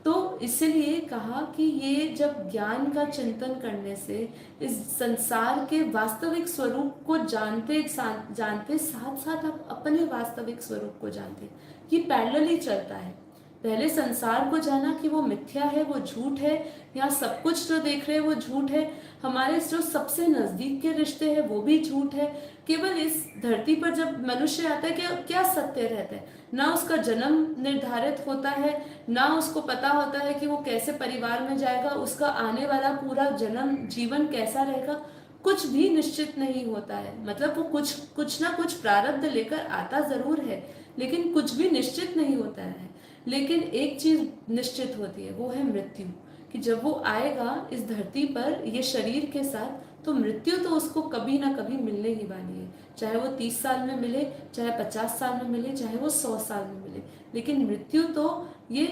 तो इसलिए कहा कि ये जब ज्ञान का चिंतन करने से इस संसार के वास्तविक स्वरूप को जानते साथ साथ आप अपने वास्तविक स्वरूप को जानते, ये पैरेलली चलता है। पहले संसार को जाना कि वो मिथ्या है, वो झूठ है, यहाँ सब कुछ जो देख रहे हैं वो झूठ है, हमारे जो सबसे नजदीक के रिश्ते हैं वो भी झूठ है। केवल इस धरती पर जब मनुष्य आता है क्या सत्य रहता है? ना उसका जन्म निर्धारित होता है, ना उसको पता होता है कि वो कैसे परिवार में जाएगा, उसका आने वाला पूरा जन्म जीवन कैसा रहेगा, कुछ भी निश्चित नहीं होता है। मतलब वो कुछ ना कुछ प्रारब्ध लेकर आता जरूर है, लेकिन कुछ भी निश्चित नहीं होता है। लेकिन एक चीज निश्चित होती है, वो है मृत्यु, कि जब वो आएगा इस धरती पर ये शरीर के साथ, तो मृत्यु तो उसको कभी ना कभी मिलने ही वाली है। चाहे वो 30 साल में मिले, चाहे 50 साल में मिले, चाहे वो 100 साल में मिले, लेकिन मृत्यु तो ये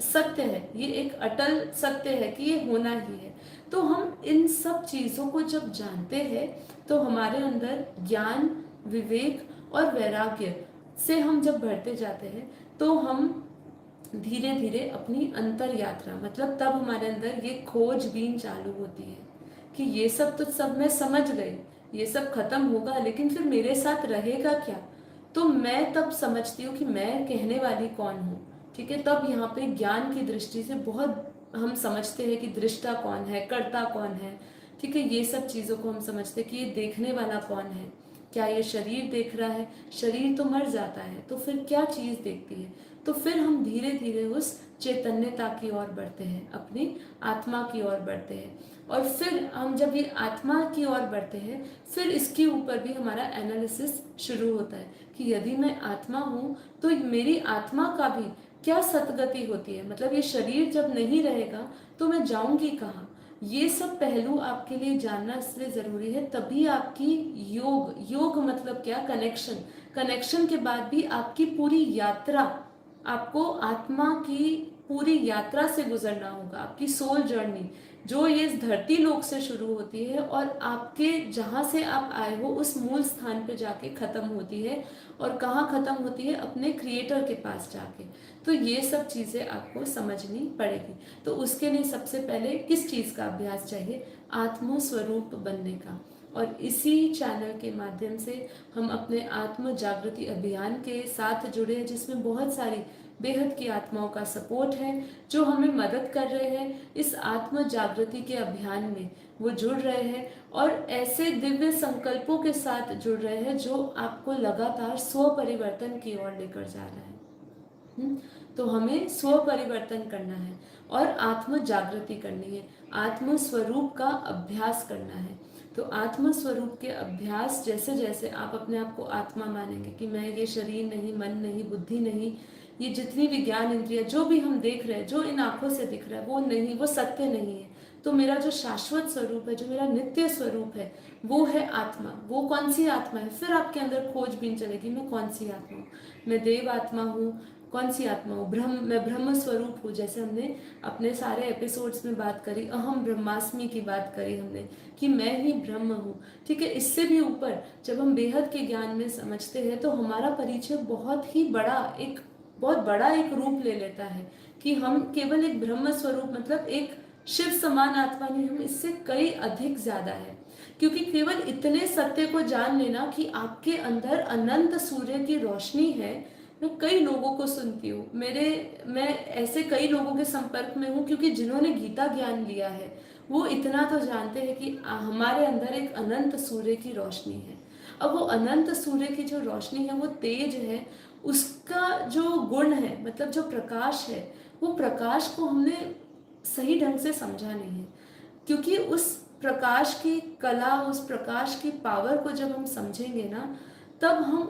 सत्य है, ये एक अटल सत्य है कि ये होना ही है। तो हम इन सब चीज़ों को जब जानते हैं तो हमारे अंदर ज्ञान, विवेक और वैराग्य से हम जब बढ़ते जाते हैं तो हम धीरे धीरे अपनी अंतर यात्रा, मतलब तब हमारे अंदर ये खोजबीन चालू होती है कि ये सब मैं समझ गई, ये सब खत्म होगा, लेकिन फिर मेरे साथ रहेगा क्या? तो मैं तब समझती हूँ कि मैं कहने वाली कौन हूँ, ठीक है। तब यहाँ पे ज्ञान की दृष्टि से बहुत हम समझते हैं कि दृष्टा कौन है, कर्ता कौन है, ठीक है, ये सब चीज़ों को हम समझते हैं कि ये देखने वाला कौन है, क्या ये शरीर देख रहा है? शरीर तो मर जाता है, तो फिर क्या चीज़ देखती है? तो फिर हम धीरे धीरे उस चैतन्यता की ओर बढ़ते हैं, अपनी आत्मा की ओर बढ़ते हैं। और फिर हम जब ये आत्मा की ओर बढ़ते हैं, फिर इसके ऊपर भी हमारा एनालिसिस शुरू होता है कि यदि मैं आत्मा हूँ तो मेरी आत्मा का भी क्या सतगति होती है, मतलब ये शरीर जब नहीं रहेगा तो मैं जाऊंगी कहाँ। ये सब पहलू आपके लिए जानना इसलिए जरूरी है, तभी आपकी योग मतलब क्या, कनेक्शन के बाद भी आपकी पूरी यात्रा, आपको आत्मा की पूरी यात्रा से गुजरना होगा। आपकी सोल जर्नी जो ये इस धरती लोक से शुरू होती है और आपके जहाँ से आप आए हो उस मूल स्थान पे जाके खत्म होती है। और कहाँ खत्म होती है? अपने क्रिएटर के पास जाके। तो ये सब चीज़ें आपको समझनी पड़ेगी। तो उसके लिए सबसे पहले किस चीज़ का अभ्यास चाहिए? आत्म स्वरूप बनने का। और इसी चैनल के माध्यम से हम अपने आत्म जागृति अभियान के साथ जुड़े हैं, जिसमें बहुत सारी बेहद की आत्माओं का सपोर्ट है जो हमें मदद कर रहे हैं इस आत्म जागृति के अभियान में। वो जुड़ रहे हैं और ऐसे दिव्य संकल्पों के साथ जुड़ रहे हैं जो आपको लगातार स्व परिवर्तन की ओर लेकर जा रहा है। तो हमें स्व परिवर्तन करना है और आत्म जागृति करनी है, आत्म स्वरूप का अभ्यास करना है। तो आत्म स्वरूप के अभ्यास जैसे जैसे आप अपने आप को आत्मा मानेंगे कि मैं ये शरीर नहीं, मन नहीं, बुद्धि नहीं, ये जितनी भी ज्ञान इंद्रिया जो भी हम देख रहे हैं, जो इन आंखों से दिख रहा है वो नहीं, वो सत्य नहीं है। तो मेरा जो शाश्वत स्वरूप है, जो मेरा नित्य स्वरूप है, वो है आत्मा। वो कौन सी आत्मा है? फिर आपके अंदर खोजबीन चलेगी, मैं कौन सी आत्मा हूँ? मैं देव आत्मा हूँ? कौन सी आत्मा हूँ? मैं ब्रह्म स्वरूप हूँ, जैसे हमने अपने सारे एपिसोड्स में बात करी, अहम ब्रह्मास्मि की बात करी हमने कि मैं ही ब्रह्म हूँ। ठीक है, इससे भी ऊपर जब हम बेहद के ज्ञान में समझते हैं तो हमारा परिचय बहुत बड़ा एक रूप ले लेता है कि हम केवल एक ब्रह्म स्वरूप, मतलब एक शिव समान आत्मा नहीं, हम इससे कई अधिक ज्यादा है। क्योंकि केवल इतने सत्य को जान लेना कि आपके अंदर अनंत सूर्य की रोशनी है। मैं कई लोगों को सुनती हूँ, मैं ऐसे कई लोगों के संपर्क में हूँ क्योंकि जिन्होंने गीता ज्ञान लिया है वो इतना तो जानते हैं कि हमारे अंदर एक अनंत सूर्य की रोशनी है। अब वो अनंत सूर्य की जो रोशनी है, वो तेज है, उसका जो गुण है, मतलब जो प्रकाश है, वो प्रकाश को हमने सही ढंग से समझा नहीं है। क्योंकि उस प्रकाश की कला, उस प्रकाश की पावर को जब हम समझेंगे ना, तब हम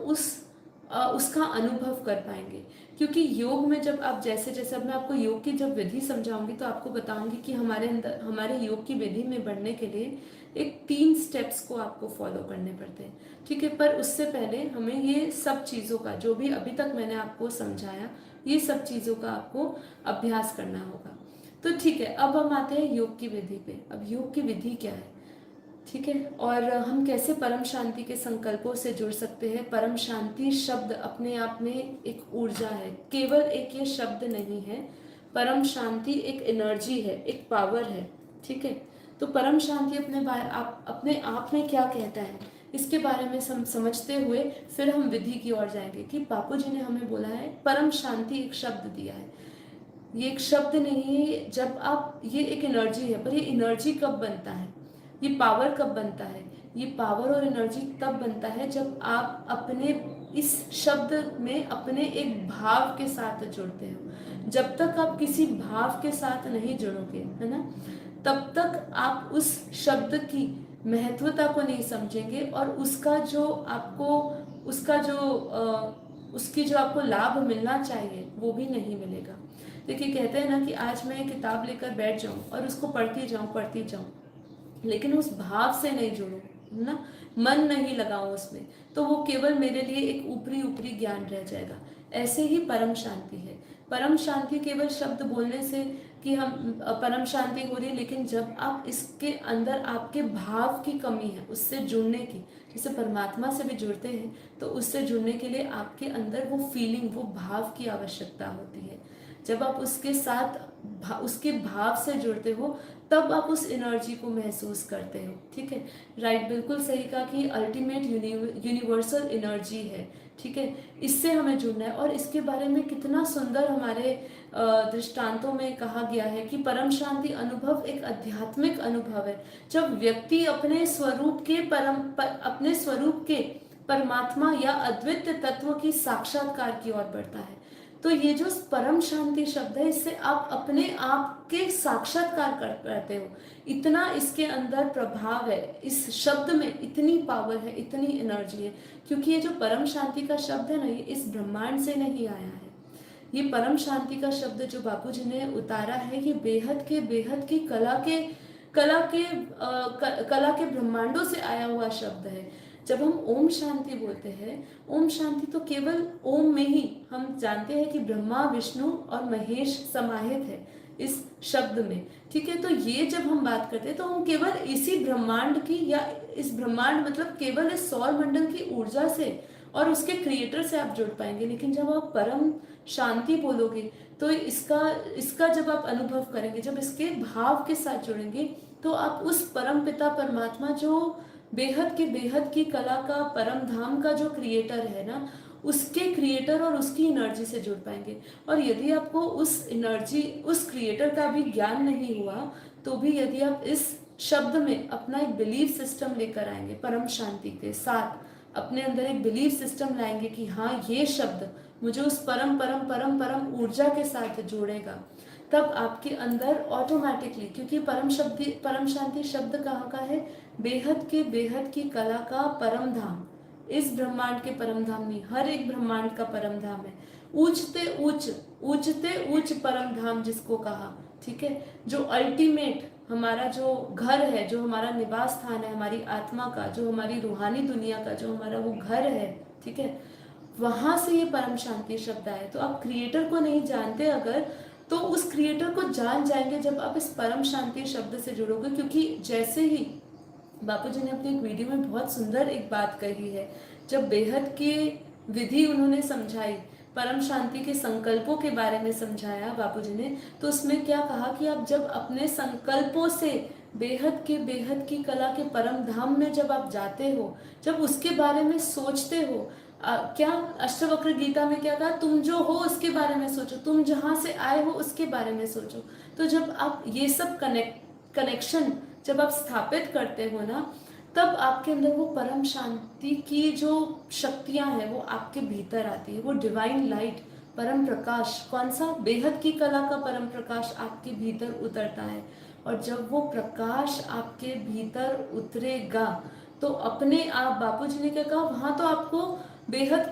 उसका अनुभव कर पाएंगे। क्योंकि योग में जब आप जैसे जैसे, अब मैं आपको योग की जब विधि समझाऊंगी तो आपको बताऊंगी कि हमारे योग की विधि में बढ़ने के लिए एक 3 स्टेप्स को आपको फॉलो करने पड़ते हैं। ठीक है, पर उससे पहले हमें ये सब चीज़ों का, जो भी अभी तक मैंने आपको समझाया, ये सब चीज़ों का आपको अभ्यास करना होगा। तो ठीक है, अब हम आते हैं योग की विधि पे। अब योग की विधि क्या है? ठीक है, और हम कैसे परम शांति के संकल्पों से जुड़ सकते हैं? परम शांति शब्द अपने आप में एक ऊर्जा है, केवल एक ये शब्द नहीं है। परम शांति एक एनर्जी है, एक पावर है। ठीक है, तो परम शांति अपने आप में क्या कहता है, इसके बारे में समझते हुए फिर हम विधि की ओर जाएंगे कि बापू जी ने हमें बोला है परम शांति एक शब्द दिया है। ये एक शब्द नहीं है, जब आप, ये एक एनर्जी है, पर ये एनर्जी कब बनता है, ये पावर कब बनता है? ये पावर और एनर्जी तब बनता है जब आप अपने इस शब्द में अपने एक भाव के साथ जुड़ते हो। जब तक आप किसी भाव के साथ नहीं जुड़ोगे, है ना, तब तक आप उस शब्द की महत्वता को नहीं समझेंगे और उसकी जो आपको लाभ मिलना चाहिए वो भी नहीं मिलेगा। देखिए, कहते हैं ना कि आज मैं किताब लेकर बैठ जाऊं और उसको पढ़ती जाऊं, लेकिन उस भाव से नहीं जुड़ूं, ना, मन नहीं लगाऊं उसमें, तो वो केवल मेरे लिए एक ऊपरी ज्ञान रह जाएगा। ऐसे ही परम शांति है। परम शांति केवल शब्द बोलने से कि हम परम शांति हो रही है, लेकिन जब आप इसके अंदर आपके भाव की कमी है, उससे जुड़ने की, जैसे परमात्मा से भी जुड़ते हैं तो उससे जुड़ने के लिए आपके अंदर वो फीलिंग, वो भाव की आवश्यकता होती है। जब आप उसके साथ उसके भाव से जुड़ते हो तब आप उस एनर्जी को महसूस करते हो। ठीक है, राइट, बिल्कुल सही कहा कि अल्टीमेट यूनिवर्सल एनर्जी है। ठीक है, इससे हमें जुड़ना है। और इसके बारे में कितना सुंदर हमारे दृष्टांतों में कहा गया है कि परम शांति अनुभव एक आध्यात्मिक अनुभव है। जब व्यक्ति अपने स्वरूप के परमात्मा या अद्वितीय तत्व की साक्षात्कार की ओर बढ़ता है। तो ये जो परम शांति शब्द है, इससे आप अपने आप के साक्षात्कार कर पाते हो। इतना इसके अंदर प्रभाव है, इस शब्द में इतनी पावर है, इतनी एनर्जी है। क्योंकि ये जो परम शांति का शब्द है ना, ये इस ब्रह्मांड से नहीं आया है। ये परम शांति का शब्द जो बापूजी ने उतारा है, ये बेहद की कला के ब्रह्मांडों से आया हुआ शब्द है। जब हम ओम शांति बोलते हैं, ओम शांति तो केवल ओम में ही हम जानते हैं कि ब्रह्मा, विष्णु और महेश समाहित है इस शब्द में, ठीक है। तो ये जब हम बात करते हैं तो हम केवल इसी ब्रह्मांड की, या इस ब्रह्मांड मतलब केवल इस सौर मंडल की ऊर्जा से और उसके क्रिएटर से आप जुड़ पाएंगे। लेकिन जब आप परम शांति बोलोगे तो इसका जब आप अनुभव करेंगे, जब इसके भाव के साथ जुड़ेंगे, तो आप उस परम पिता परमात्मा, जो बेहद की कला का, परम धाम का जो क्रिएटर है ना, उसके क्रिएटर और उसकी एनर्जी से जुड़ पाएंगे। और यदि आपको उस एनर्जी, उस क्रिएटर का भी ज्ञान नहीं हुआ, तो भी यदि आप इस शब्द में अपना एक बिलीफ सिस्टम लेकर आएंगे, परम शांति के साथ अपने अंदर एक बिलीफ सिस्टम लाएंगे कि हाँ, ये शब्द मुझे उस परम परम परम परम ऊर्जा के साथ जोड़ेगा, तब आपके अंदर ऑटोमेटिकली, क्योंकि परम शांति शब्द कहाँ का है, बेहद की कला का परम धाम, इस ब्रह्मांड के परम धाम नहीं, हर एक ब्रह्मांड का परम धाम है। ऊंचते ऊंच परम धाम जिसको कहा, ठीक है, जो अल्टीमेट हमारा जो घर है, जो हमारा निवास स्थान है, हमारी आत्मा का, जो हमारी रूहानी दुनिया का जो हमारा वो घर है, ठीक है, वहां से ये परम शांति शब्द आए। तो आप क्रिएटर को नहीं जानते अगर, तो उस क्रिएटर को जान जाएंगे जब आप इस परम शांति शब्द से जुड़ोगे। क्योंकि जैसे ही बापूजी ने अपनी एक वीडियो में बहुत सुंदर एक बात कही है, जब बेहद की विधि उन्होंने समझाई, परम शांति के संकल्पों के बारे में समझाया बापूजी ने, तो उसमें क्या कहा कि आप जब अपने संकल्पों से बेहद की कला के परम धाम में जब आप जाते हो, जब उसके बारे में सोचते हो, क्या अष्टवक्र गीता में क्या कहा, तुम जो हो उसके बारे में सोचो, तुम जहां से आए हो उसके बारे में सोचो। तो जब आप ये सब कनेक्शन जब आप स्थापित करते हो ना, तब आपके अंदर वो परम शांति की जो शक्तियां हैं वो आपके भीतर आती है, वो डिवाइन लाइट, परम प्रकाश, कौन सा, बेहद की कला का परम प्रकाश आपके भीतर उतरता है। और जब वो प्रकाश आपके भीतर उतरेगा, तो अपने आप, बापूजी ने क्या कहा, वहां तो आपको बेहद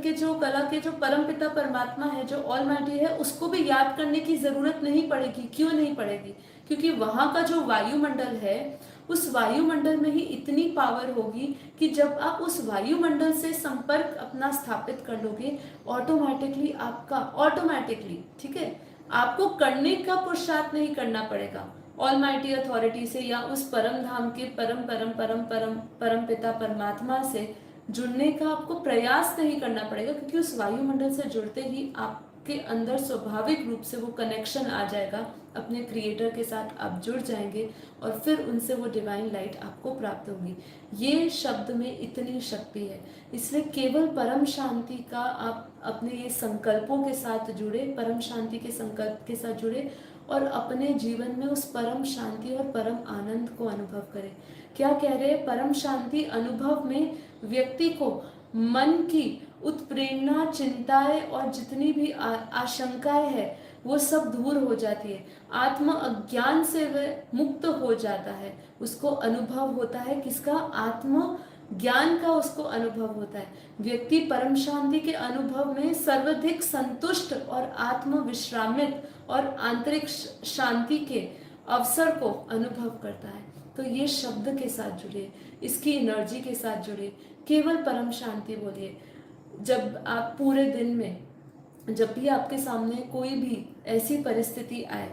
के जो कला के जो परम पिता परमात्मा है, जो ऑलमाइटी है, उसको भी याद करने की जरूरत नहीं पड़ेगी। क्यों नहीं पड़ेगी? क्योंकि वहां का जो वायुमंडल है, उस वायुमंडल में ही इतनी पावर होगी कि जब आप उस वायुमंडल से संपर्क अपना स्थापित कर लोगे, ऑटोमेटिकली, ठीक है, आपको करने का पुरुषार्थ नहीं करना पड़ेगा। ऑलमाइटी अथॉरिटी से या उस परम धाम के परम पिता परमात्मा से जुड़ने का आपको प्रयास नहीं करना पड़ेगा, क्योंकि उस वायुमंडल से जुड़ते ही आपके अंदर स्वाभाविक रूप से वो कनेक्शन आ जाएगा, अपने क्रिएटर के साथ आप जुड़ जाएंगे और फिर उनसे वो डिवाइन लाइट आपको प्राप्त होगी। ये शब्द में इतनी शक्ति है, इसलिए केवल परम शांति का आप अपने ये संकल्पों के साथ जुड़े, परम शांति के संकल्प के साथ जुड़े और अपने जीवन में उस परम शांति और परम आनंद को अनुभव करें। क्या कह रहे हैं? परम शांति अनुभव में व्यक्ति को मन की उत्प्रेरणा, चिंताएं और जितनी भी आशंकाएं है वो सब दूर हो जाती है। आत्म अज्ञान से वह मुक्त हो जाता है। उसको अनुभव होता है किसका? आत्म ज्ञान का उसको अनुभव होता है। व्यक्ति परम शांति के अनुभव में सर्वाधिक संतुष्ट और आत्म विश्रामित और आंतरिक शांति के अवसर को अनुभव करता है। तो ये शब्द के साथ जुड़िए, इसकी एनर्जी के साथ जुड़िए, केवल परम शांति बोलिए। जब आप पूरे दिन में, जब भी आपके सामने कोई भी ऐसी परिस्थिति आए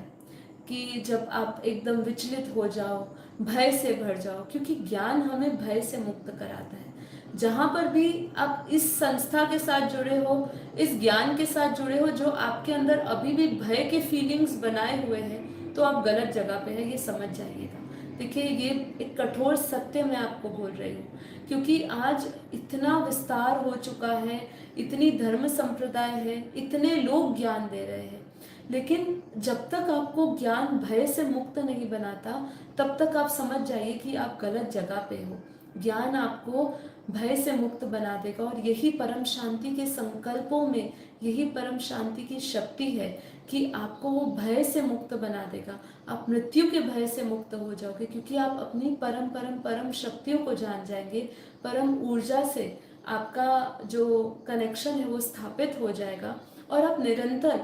कि जब आप एकदम विचलित हो जाओ, भय से भर जाओ, क्योंकि ज्ञान हमें भय से मुक्त कराता है। जहाँ पर भी आप इस संस्था के साथ जुड़े हो, इस ज्ञान के साथ जुड़े हो, जो आपके अंदर अभी भी भय के फीलिंग्स बनाए हुए हैं, तो आप गलत जगह पे हैं, ये समझ जाइएगा। देखिए, ये एक कठोर सत्य मैं आपको बोल रही हूँ, क्योंकि आज इतना विस्तार हो चुका है, इतनी धर्म संप्रदाय है, इतने लोग ज्ञान दे रहे हैं, लेकिन जब तक आपको ज्ञान भय से मुक्त नहीं बनाता, तब तक आप समझ जाइए कि आप गलत जगह पे हो। ज्ञान आपको भय से मुक्त बना देगा। और यही परम शांति के संकल्पों में यही परम शांति की शक्ति है कि आपको वो भय से मुक्त बना देगा। आप मृत्यु के भय से मुक्त हो जाओगे, क्योंकि आप अपनी परम परम परम शक्तियों को जान जाएंगे। परम ऊर्जा से आपका जो कनेक्शन है वो स्थापित हो जाएगा, और आप निरंतर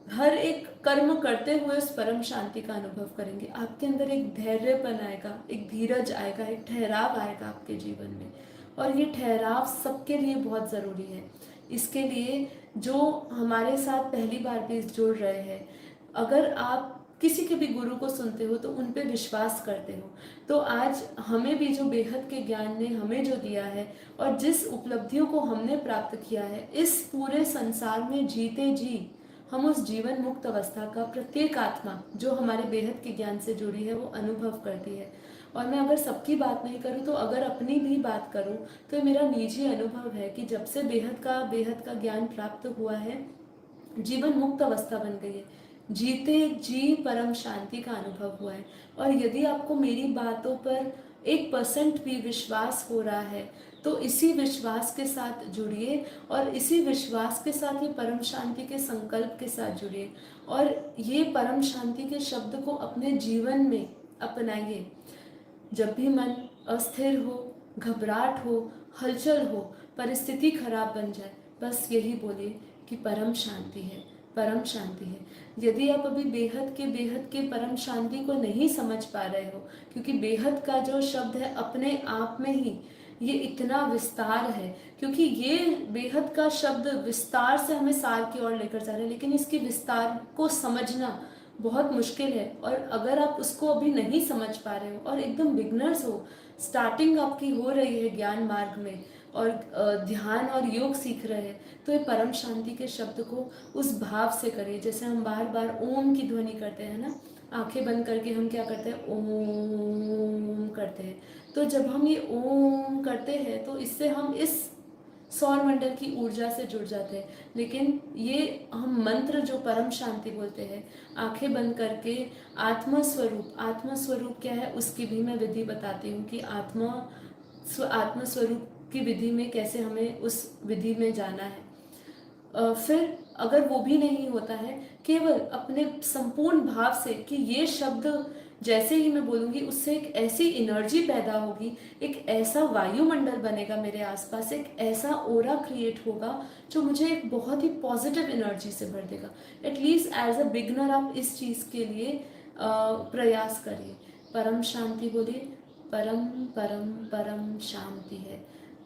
हर एक कर्म करते हुए उस परम शांति का अनुभव करेंगे। आपके अंदर एक धैर्यपन आएगा, एक धीरज आएगा, एक ठहराव आएगा आपके जीवन में। और ये ठहराव सबके लिए बहुत ज़रूरी है। इसके लिए जो हमारे साथ पहली बार भी जुड़ रहे हैं, अगर आप किसी के भी गुरु को सुनते हो तो उन पे विश्वास करते हो, तो आज हमें भी जो बेहद के ज्ञान ने हमें जो दिया है और जिस उपलब्धियों को हमने प्राप्त किया है, इस पूरे संसार में जीते जी हम उस जीवन मुक्त अवस्था का प्रत्येक आत्मा जो हमारे बेहद के ज्ञान से जुड़ी है वो अनुभव करती है। और मैं अगर सबकी बात नहीं करूँ तो अगर अपनी भी बात करूँ तो मेरा निजी अनुभव है कि जब से बेहद का ज्ञान प्राप्त हुआ है, जीवन मुक्त अवस्था बन गई है, जीते जी परम शांति का अनुभव हुआ है। और यदि आपको मेरी बातों पर 1% भी विश्वास हो रहा है तो इसी विश्वास के साथ जुड़िए, और इसी विश्वास के साथ ये परम शांति के संकल्प के साथ जुड़िए, और ये परम शांति के शब्द को अपने जीवन में अपनाइए। जब भी मन अस्थिर हो, घबराहट हो, हलचल हो, परिस्थिति खराब बन जाए, बस यही बोलिए कि परम शांति है, परम शांति है। यदि आप अभी बेहद के परम शांति को नहीं समझ पा रहे हो, क्योंकि बेहद का जो शब्द है अपने आप में ही ये इतना विस्तार है, क्योंकि ये बेहद का शब्द विस्तार से हमें सार की ओर लेकर जा रहे हैं, लेकिन इसके विस्तार को समझना बहुत मुश्किल है। और अगर आप उसको अभी नहीं समझ पा रहे हो और एकदम बिगनर्स हो, स्टार्टिंग आपकी हो रही है ज्ञान मार्ग में, और ध्यान और योग सीख रहे हैं, तो ये परम शांति के शब्द को उस भाव से करिए। जैसे हम बार बार ओम की ध्वनि करते हैं ना, आंखें बंद करके हम क्या करते हैं, ओम करते हैं। तो जब हम ये ओम करते हैं तो इससे हम इस सौर मंडल की ऊर्जा से जुड़ जाते हैं। लेकिन ये हम मंत्र जो परम शांति बोलते हैं, आंखें बंद करके आत्मा स्वरूप क्या है उसकी भी मैं विधि बताती हूँ कि आत्मा स्वरूप की विधि में कैसे हमें उस विधि में जाना है। फिर अगर वो भी नहीं होता है, केवल अपने संपूर्ण भाव से कि ये शब्द जैसे ही मैं बोलूँगी उससे एक ऐसी एनर्जी पैदा होगी, एक ऐसा वायुमंडल बनेगा मेरे आसपास, एक ऐसा ओरा क्रिएट होगा जो मुझे एक बहुत ही पॉजिटिव एनर्जी से भर देगा। एटलीस्ट एज अ बिगनर आप इस चीज़ के लिए प्रयास करिए। परम शांति बोलिए, परम परम परम शांति है,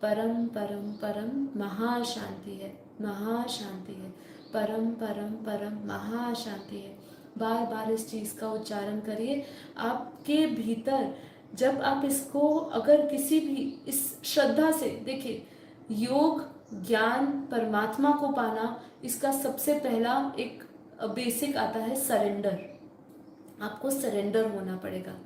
परम परम परम महाशांति है, महाशांति है, परम परम परम महाशांति है। बार बार इस चीज़ का उच्चारण करिए। आपके भीतर जब आप इसको अगर किसी भी इस श्रद्धा से देखिए, योग ज्ञान परमात्मा को पाना, इसका सबसे पहला एक बेसिक आता है सरेंडर। आपको सरेंडर होना पड़ेगा।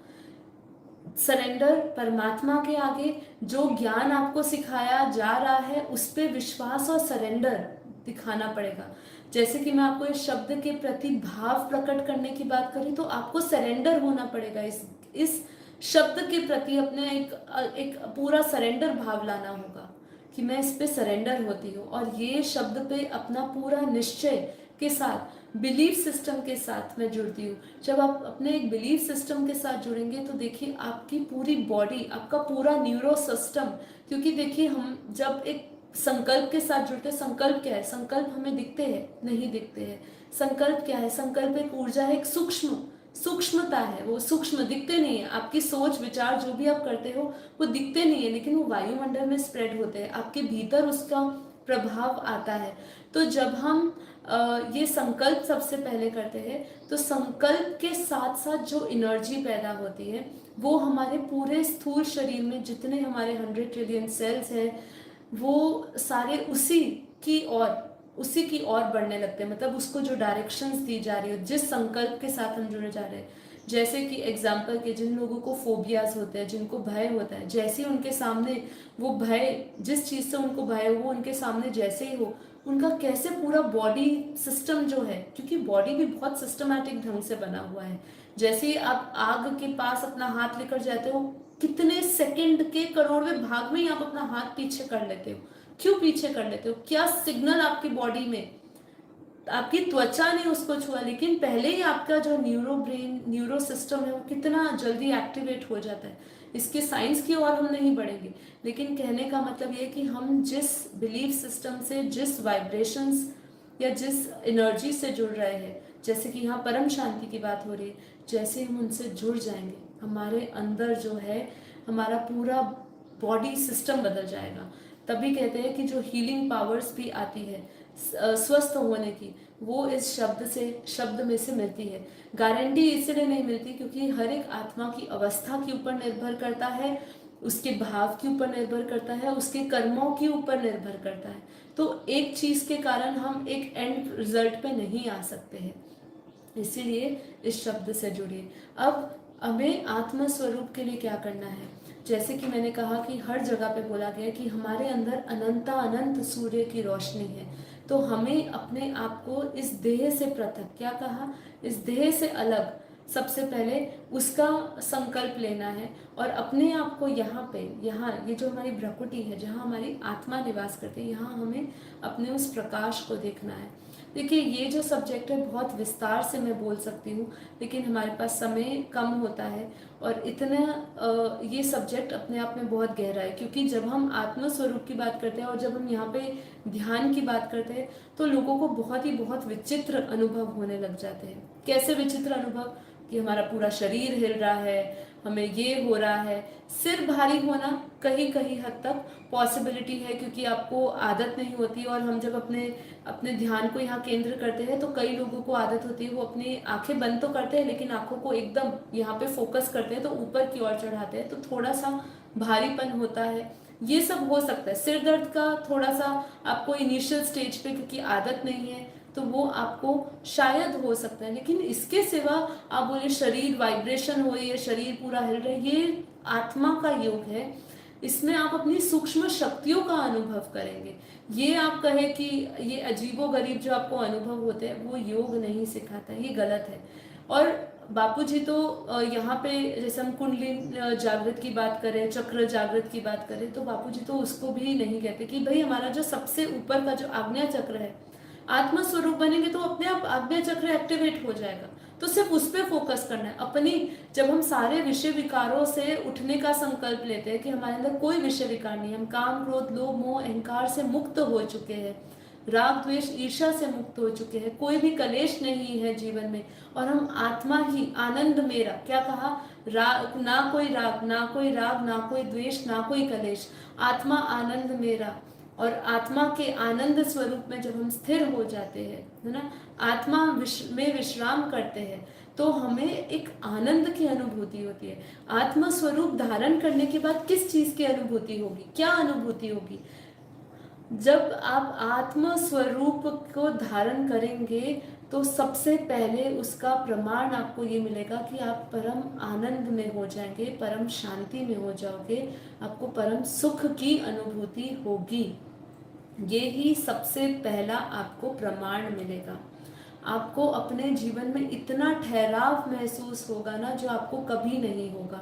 सरेंडर परमात्मा के आगे, जो ज्ञान आपको सिखाया जा रहा है उस पर विश्वास और सरेंडर दिखाना पड़ेगा। जैसे कि मैं आपको इस शब्द के प्रति भाव प्रकट करने की बात करी तो आपको सरेंडर होना पड़ेगा। इस शब्द के प्रति अपने एक पूरा सरेंडर भाव लाना होगा कि मैं इस पे सरेंडर होती हूँ, और ये शब्द पे अपना पूरा निश्चय के साथ, बिलीफ सिस्टम के साथ मैं जुड़ती हूँ। जब आप अपने एक बिलीफ सिस्टम के साथ जुड़ेंगे तो देखिए आपकी पूरी बॉडी, आपका पूरा न्यूरो सिस्टम, क्योंकि देखिए हम जब एक संकल्प के साथ जुड़ते हैं, संकल्प क्या है, संकल्प हमें दिखते हैं नहीं दिखते हैं। संकल्प क्या है, संकल्प एक ऊर्जा है, एक सूक्ष्मता है, वो सूक्ष्म दिखते नहीं है। आपकी सोच विचार जो भी आप करते हो वो दिखते नहीं है, लेकिन वो वायुमंडल में स्प्रेड होते हैं, आपके भीतर उसका प्रभाव आता है। तो जब हम ये संकल्प सबसे पहले करते हैं तो संकल्प के साथ साथ जो एनर्जी पैदा होती है वो हमारे पूरे स्थूल शरीर में जितने हमारे 100 ट्रिलियन सेल्स हैं वो सारे उसी की ओर बढ़ने लगते हैं। मतलब उसको जो डायरेक्शंस दी जा रही हो, जिस संकल्प के साथ हम जुड़े जा रहे हैं। जैसे कि एग्जाम्पल के, जिन लोगों को फोबियाज होते हैं, जिनको भय होता है, जैसे ही उनके सामने वो भय, जिस चीज़ से उनको भय हो वो उनके सामने जैसे ही हो, उनका कैसे पूरा बॉडी सिस्टम जो है, क्योंकि बॉडी भी बहुत सिस्टमैटिक ढंग से बना हुआ है। जैसे ही आप आग के पास अपना हाथ लेकर जाते हो, कितने सेकंड के करोड़वें भाग में ही आप अपना हाथ पीछे कर लेते हो। क्यों पीछे कर लेते हो? क्या सिग्नल आपकी बॉडी में, आपकी त्वचा ने उसको छुआ, लेकिन पहले ही आपका जो न्यूरो सिस्टम है वो कितना जल्दी एक्टिवेट हो जाता है। इसके साइंस की ओर हम नहीं बढ़ेंगे, लेकिन कहने का मतलब ये कि हम जिस बिलीफ सिस्टम से, जिस वाइब्रेशंस या जिस एनर्जी से जुड़ रहे हैं, जैसे कि यहाँ परम शांति की बात हो रही है, जैसे हम उनसे जुड़ जाएंगे, हमारे अंदर जो है हमारा पूरा बॉडी सिस्टम बदल जाएगा। तभी कहते हैं कि जो हीलिंग पावर्स भी आती है स्वस्थ होने की, वो इस शब्द में से मिलती है। गारंटी इसलिए नहीं मिलती क्योंकि हर एक आत्मा की अवस्था के ऊपर निर्भर करता है, उसके भाव के ऊपर निर्भर करता है, उसके कर्मों के ऊपर निर्भर करता है। तो एक चीज के कारण हम एक एंड रिजल्ट पे नहीं आ सकते हैं, इसीलिए इस शब्द से जुड़िए। अब हमें आत्म स्वरूप के लिए क्या करना है? जैसे कि मैंने कहा कि हर जगह पे बोला गया कि हमारे अंदर अनंत सूर्य की रोशनी है, तो हमें अपने आप को इस देह से पृथक, क्या कहा, इस देह से अलग सबसे पहले उसका संकल्प लेना है और अपने आप को यहाँ ये जो हमारी भ्रकुटी है, जहाँ हमारी आत्मा निवास करती है, यहाँ हमें अपने उस प्रकाश को देखना है। देखिए, ये जो सब्जेक्ट है बहुत विस्तार से मैं बोल सकती हूँ, लेकिन हमारे पास समय कम होता है और इतना ये सब्जेक्ट अपने आप में बहुत गहरा है, क्योंकि जब हम आत्म स्वरूप की बात करते हैं और जब हम यहाँ पे ध्यान की बात करते हैं तो लोगों को बहुत विचित्र अनुभव होने लग जाते हैं। कैसे विचित्र अनुभव? कि हमारा पूरा शरीर हिल रहा है, हमें ये हो रहा है, सिर भारी होना कहीं कहीं हद तक पॉसिबिलिटी है, क्योंकि आपको आदत नहीं होती। और हम जब अपने ध्यान को यहाँ केंद्र करते हैं तो कई लोगों को आदत होती है, वो अपनी आंखें बंद तो करते हैं लेकिन आंखों को एकदम यहाँ पे फोकस करते हैं, तो ऊपर की ओर चढ़ाते हैं, तो थोड़ा सा भारीपन होता है। ये सब हो सकता है। सिर दर्द का थोड़ा सा आपको इनिशियल स्टेज पे, क्योंकि आदत नहीं है, तो वो आपको शायद हो सकता है। लेकिन इसके सिवा आप बोले शरीर वाइब्रेशन हो रही है, शरीर पूरा हिल रहा है, ये आत्मा का योग है। इसमें आप अपनी सूक्ष्म शक्तियों का अनुभव करेंगे। ये आप कहे कि ये अजीबोगरीब जो आपको अनुभव होते हैं वो योग नहीं सिखाता, ये गलत है। और बापूजी तो यहाँ पे जैसे हम कुंडलिनी जागृत की बात करें, चक्र जागृत की बात करें, तो बापूजी तो उसको भी नहीं कहते कि भाई हमारा जो सबसे ऊपर का जो आज्ञा चक्र है, आत्म स्वरूप बनेंगे तो अपने आप आज्ञा चक्र एक्टिवेट हो जाएगा। तो सिर्फ उस पर फोकस करना है अपनी। जब हम सारे विषय विकारों से उठने का संकल्प लेते हैं कि हमारे अंदर कोई विषय विकार नहीं, हम काम क्रोध लोभ मोह अहंकार से मुक्त हो चुके हैं, राग द्वेष ईर्ष्या से मुक्त हो चुके हैं, कोई भी कलेश नहीं है जीवन में, और हम आत्मा ही आनंद मेरा, क्या कहा, राग ना कोई राग, ना कोई राग, ना कोई द्वेष, ना कोई कलेश, आत्मा आनंद मेरा। और आत्मा के आनंद स्वरूप में जब हम स्थिर हो जाते हैं, है ना, आत्मा में विश्राम करते हैं, तो हमें एक आनंद की अनुभूति होती है। आत्म स्वरूप धारण करने के बाद किस चीज की अनुभूति होगी, क्या अनुभूति होगी? जब आप आत्म स्वरूप को धारण करेंगे तो सबसे पहले उसका प्रमाण आपको ये मिलेगा कि आप परम आनंद में हो जाएंगे, परम शांति में हो जाओगे, आपको परम सुख की अनुभूति होगी। ये ही सबसे पहला आपको प्रमाण मिलेगा। आपको अपने जीवन में इतना ठहराव महसूस होगा ना, जो आपको कभी नहीं होगा।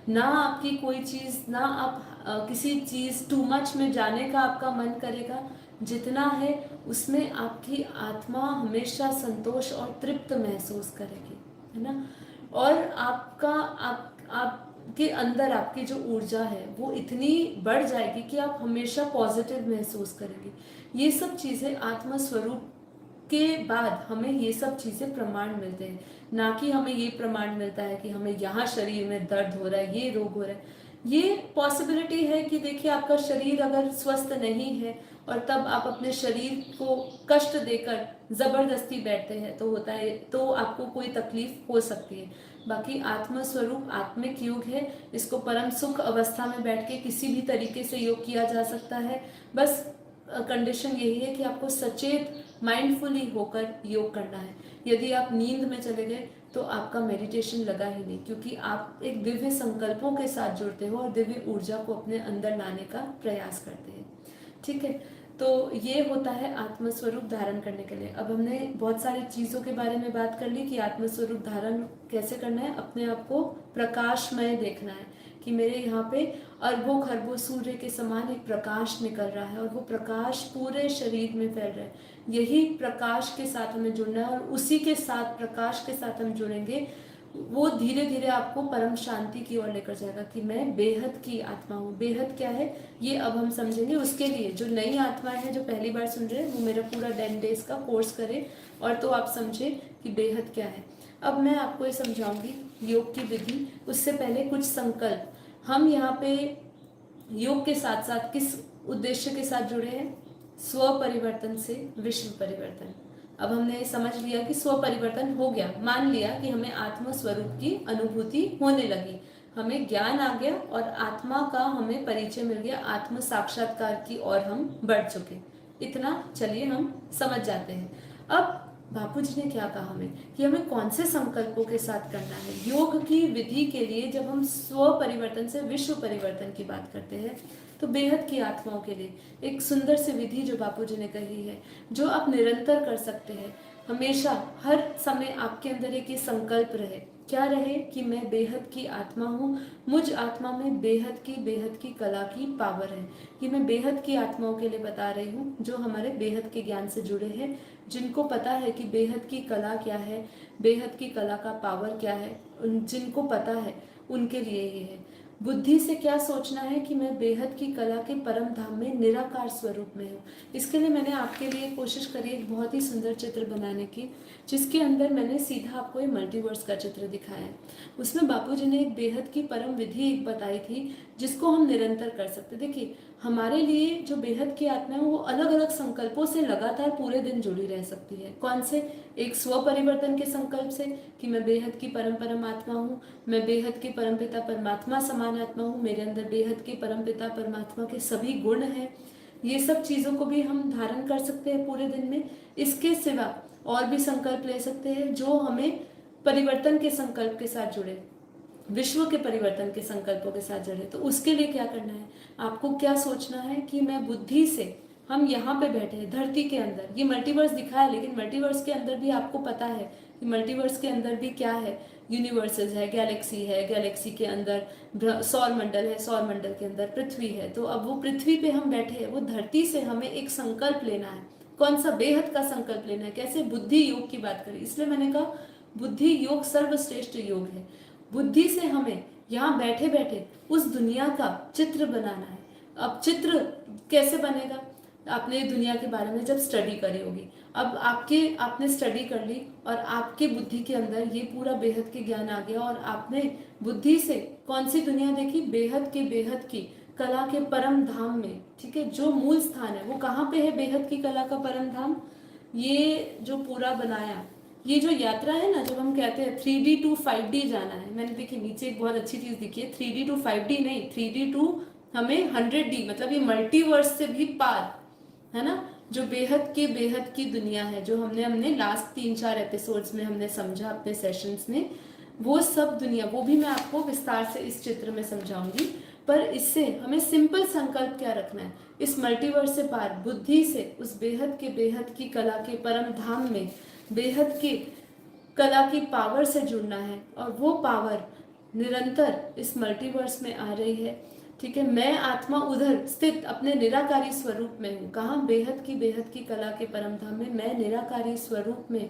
ना आपकी कोई चीज़, ना आप किसी चीज़ टू मच में जाने का आपका मन करेगा। जितना है उसमें आपकी आत्मा हमेशा संतोष और तृप्त महसूस करेगी, है ना। और आपके अंदर आपकी जो ऊर्जा है वो इतनी बढ़ जाएगी कि आप हमेशा पॉजिटिव महसूस करेंगे। ये सब चीज़ें आत्म स्वरूप के बाद हमें ये सब चीज़ें प्रमाण मिलते हैं, ना कि हमें ये प्रमाण मिलता है कि हमें यहाँ शरीर में दर्द हो रहा है, ये रोग हो रहा है। ये पॉसिबिलिटी है कि देखिए आपका शरीर अगर स्वस्थ नहीं है और तब आप अपने शरीर को कष्ट देकर जबरदस्ती बैठते हैं तो होता है, तो आपको कोई तकलीफ हो सकती है। बाकी आत्म स्वरूप आत्मिक योग है, इसको परम सुख अवस्था में बैठ के किसी भी तरीके से योग किया जा सकता है। बस कंडीशन यही है कि आपको सचेत माइंडफुली होकर योग करना है। यदि आप नींद में चले गए तो आपका मेडिटेशन लगा ही नहीं, क्योंकि आप एक दिव्य संकल्पों के साथ जुड़ते हो और दिव्य ऊर्जा को अपने अंदर लाने का प्रयास करते हैं। ठीक है, तो ये होता है आत्मस्वरूप धारण करने के लिए। अब हमने बहुत सारी चीज़ों के बारे में बात कर ली कि आत्मस्वरूप धारण कैसे करना है। अपने आप को प्रकाशमय देखना है कि मेरे यहाँ पे अरबों खरबों सूर्य के समान एक प्रकाश निकल रहा है और वो प्रकाश पूरे शरीर में फैल रहा है। यही प्रकाश के साथ हमें जुड़ना है और उसी के साथ, प्रकाश के साथ हम जुड़ेंगे, वो धीरे धीरे आपको परम शांति की ओर लेकर जाएगा कि मैं बेहद की आत्मा हूँ। बेहद क्या है ये अब हम समझेंगे। उसके लिए जो नई आत्माएं हैं, जो पहली बार सुन रहे हैं, वो मेरा पूरा 10 डेज का कोर्स करें और तो आप समझे कि बेहद क्या है। अब मैं आपको ये समझाऊंगी योग की विधि। उससे पहले कुछ संकल्प। हम यहाँ पे योग के साथ साथ किस उद्देश्य के साथ जुड़े हैं? स्व परिवर्तन से विश्व परिवर्तन। अब हमने समझ लिया कि स्व परिवर्तन हो गया, मान लिया कि हमें आत्म स्वरूप की अनुभूति होने लगी, हमें ज्ञान आ गया और आत्मा का हमें परिचय मिल गया, आत्म साक्षात्कार की ओर हम बढ़ चुके। इतना चलिए हम समझ जाते हैं। अब बापू जी ने क्या कहा हमें कि हमें कौन से संकल्पों के साथ करना है योग की विधि के लिए। जब हम स्व परिवर्तन से विश्व परिवर्तन की बात करते हैं तो बेहद की आत्माओं के लिए एक सुंदर सी विधि जो बापू जी ने कही है, जो आप निरंतर कर सकते हैं। हमेशा हर समय आपके अंदर एक ये संकल्प रहे, क्या रहे कि मैं बेहद की आत्मा हूँ, मुझ आत्मा में बेहद की कला की पावर है। कि मैं बेहद की आत्माओं के लिए बता रही हूँ जो हमारे बेहद के ज्ञान से जुड़े हैं, जिनको पता है कि बेहद की कला क्या है, बेहद की कला का पावर क्या है, जिनको पता है उनके लिए ये है। बुद्धि से क्या सोचना है कि मैं बेहद की कला के परम धाम में निराकार स्वरूप में हूँ। इसके लिए मैंने आपके लिए कोशिश करी एक बहुत ही सुंदर चित्र बनाने की, जिसके अंदर मैंने सीधा आपको ये मल्टीवर्स का चित्र दिखाया है। उसमें बापूजी ने एक बेहद की परम विधि एक बताई थी जिसको हम निरंतर कर सकते। देखिए हमारे लिए जो बेहद की आत्मा है वो अलग अलग संकल्पों से लगातार पूरे दिन जुड़ी रह सकती है। कौन से? एक स्व परिवर्तन के संकल्प से कि मैं बेहद की परम आत्मा हूँ, मैं बेहद की परमपिता परमात्मा समान आत्मा हूँ, मेरे अंदर बेहद के परमपिता परमात्मा के सभी गुण हैं। ये सब चीज़ों को भी हम धारण कर सकते हैं पूरे दिन में। इसके सिवा और भी संकल्प ले सकते हैं जो हमें परिवर्तन के संकल्प के साथ जुड़े, विश्व के परिवर्तन के संकल्पों के साथ जुड़े। तो उसके लिए क्या करना है, आपको क्या सोचना है कि मैं बुद्धि से, हम यहाँ पे बैठे हैं धरती के अंदर, ये मल्टीवर्स दिखा है लेकिन मल्टीवर्स के अंदर भी आपको पता है कि मल्टीवर्स के अंदर भी क्या है, यूनिवर्सेस है, गैलेक्सी है, गैलेक्सी के अंदर सौर मंडल है, सौर मंडल के अंदर पृथ्वी है। तो अब वो पृथ्वी पे हम बैठे हैं, वो धरती से हमें एक संकल्प लेना है। कौन सा? बेहद का संकल्प लेना है। कैसे? बुद्धि योग की बात करें, इसलिए मैंने कहा बुद्धि योग सर्वश्रेष्ठ योग है। बुद्धि से हमें यहाँ बैठे बैठे उस दुनिया का चित्र बनाना है। अब चित्र कैसे बनेगा? आपने दुनिया के बारे में जब स्टडी करी होगी, अब आपने स्टडी कर ली और आपके बुद्धि के अंदर ये पूरा बेहद के ज्ञान आ गया और आपने बुद्धि से कौन सी दुनिया देखी? बेहद की कला के परम धाम में। ठीक है, जो मूल स्थान है वो कहाँ पे है? बेहद की कला का परम धाम। ये जो पूरा बनाया, ये जो यात्रा है ना, जब हम कहते हैं 3D to 5D जाना है, मैंने देखी नीचे एक बहुत अच्छी चीज दिखी है, 3D to 5D नहीं, 3D to हमें 100D, मतलब ये मल्टीवर्स से भी पार है ना। जो बेहद की दुनिया है, जो हमने लास्ट 3-4 एपिसोड्स में हमने समझा अपने सेशंस में, वो सब दुनिया, वो भी मैं आपको विस्तार से इस चित्र में समझाऊंगी। पर इससे हमें सिंपल संकल्प क्या रखना है, इस मल्टीवर्स से पार बुद्धि से उस बेहद की कला के परम धाम में बेहद की कला की पावर से जुड़ना है। और वो पावर निरंतर इस मल्टीवर्स में आ रही है। ठीक है, मैं आत्मा उधर स्थित अपने निराकारी स्वरूप में हूँ। कहाँ? बेहद की कला के परम धाम में मैं निराकारी स्वरूप में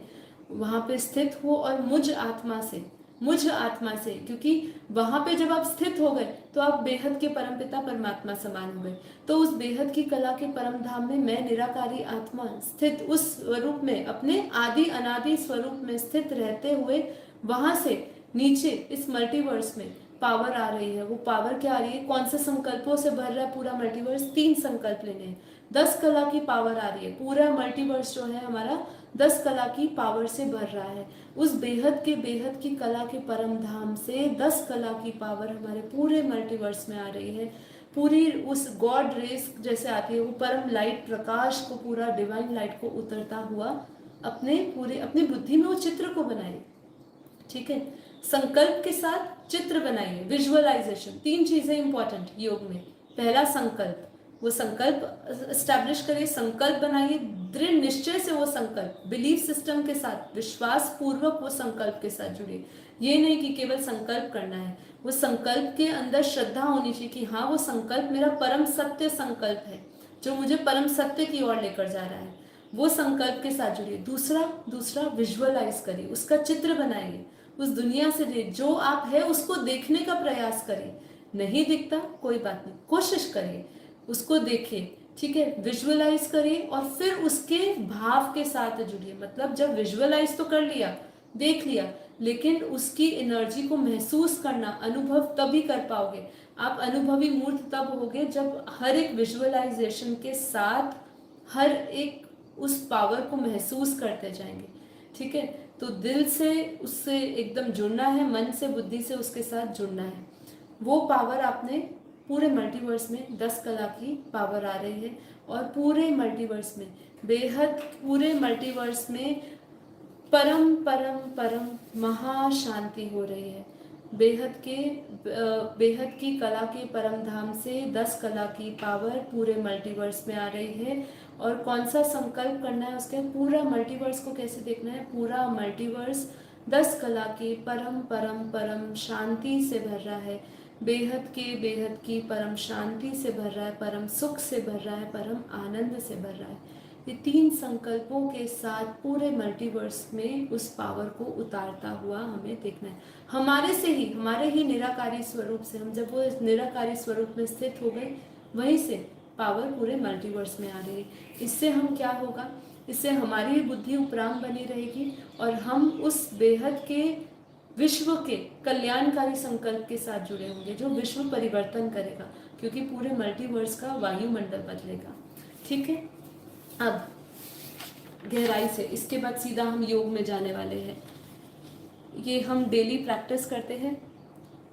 वहां पे स्थित हूँ। और मुझ आत्मा से, क्योंकि वहां पे जब आप स्थित हो गए तो आप बेहद के परमपिता परमात्मा समान हो गए। तो उस बेहद की कला के परम धाम में मैं निराकारी आत्मा स्थित उस स्वरूप में, अपने आदि अनादि स्वरूप में स्थित रहते हुए, वहां से नीचे इस मल्टीवर्स में पावर आ रही है। वो पावर क्या आ रही है? कौन से संकल्पों से भर रहा है पूरा मल्टीवर्स? 3 संकल्प लेने हैं। 10 कला की पावर आ रही है। पूरा मल्टीवर्स जो है हमारा 10 कला की पावर से भर रहा है। उस बेहद की कला के परम धाम से 10 कला की पावर हमारे पूरे मल्टीवर्स में आ रही है। पूरी उस गॉड रेस जैसे आती है, वो परम लाइट प्रकाश को, पूरा डिवाइन लाइट को उतरता हुआ अपनी बुद्धि में वो चित्र को बनाइए। ठीक है, संकल्प के साथ चित्र बनाइए, विजुअलाइजेशन। 3 चीजें इंपॉर्टेंट योग में। पहला संकल्प, वो संकल्प एस्टैब्लिश करिए, संकल्प बनाइए, दृढ़ निश्चय से वो संकल्प, बिलीफ सिस्टम के साथ, विश्वास पूर्वक वो संकल्प के साथ जुड़िए। ये नहीं कि केवल संकल्प करना है, वो संकल्प के अंदर श्रद्धा होनी चाहिए कि हाँ वो संकल्प मेरा परम सत्य संकल्प है जो मुझे परम सत्य की ओर लेकर जा रहा है, वो संकल्प के साथ जुड़िए। दूसरा विजुअलाइज करिए, उसका चित्र बनाइए, उस दुनिया से जो आप है उसको देखने का प्रयास करिए। नहीं दिखता कोई बात नहीं, कोशिश करिए, उसको देखिए, ठीक है, विजुअलाइज करिए और फिर उसके भाव के साथ जुड़िए। मतलब जब विजुअलाइज तो कर लिया, देख लिया, लेकिन उसकी एनर्जी को महसूस करना, अनुभव तभी कर पाओगे। आप अनुभवी मूर्त तब होगे जब हर एक विजुअलाइजेशन के साथ हर एक उस पावर को महसूस करते जाएंगे, ठीक है। तो दिल से उससे एकदम जुड़ना है, मन से, बुद्धि से उसके साथ जुड़ना है। वो पावर आपने पूरे मल्टीवर्स में 10 कला की पावर आ रही है और पूरे मल्टीवर्स में, बेहद पूरे मल्टीवर्स में परम परम परम महाशांति हो रही है। बेहद की कला के परम धाम से 10 कला की पावर पूरे मल्टीवर्स में आ रही है। और कौन सा संकल्प करना है उसके, पूरा मल्टीवर्स को कैसे देखना है, पूरा मल्टीवर्स 10 कला के परम परम परम शांति से भर रहा है, बेहद की परम शांति से भर रहा है, परम सुख से भर रहा है, परम आनंद से भर रहा है। ये 3 संकल्पों के साथ पूरे मल्टीवर्स में उस पावर को उतारता हुआ हमें देखना है। हमारे ही निराकारी स्वरूप से, हम जब वो इस निराकारी स्वरूप में स्थित हो गए, वहीं से पावर पूरे मल्टीवर्स में आ रही है। इससे हम क्या होगा, इससे हमारी बुद्धि उपराम बनी रहेगी और हम उस बेहद के विश्व के कल्याणकारी संकल्प के साथ जुड़े होंगे जो विश्व परिवर्तन करेगा, क्योंकि पूरे मल्टीवर्स का वायुमंडल बदलेगा, ठीक है। अब गहराई से इसके बाद सीधा हम योग में जाने वाले हैं। ये हम डेली प्रैक्टिस करते हैं।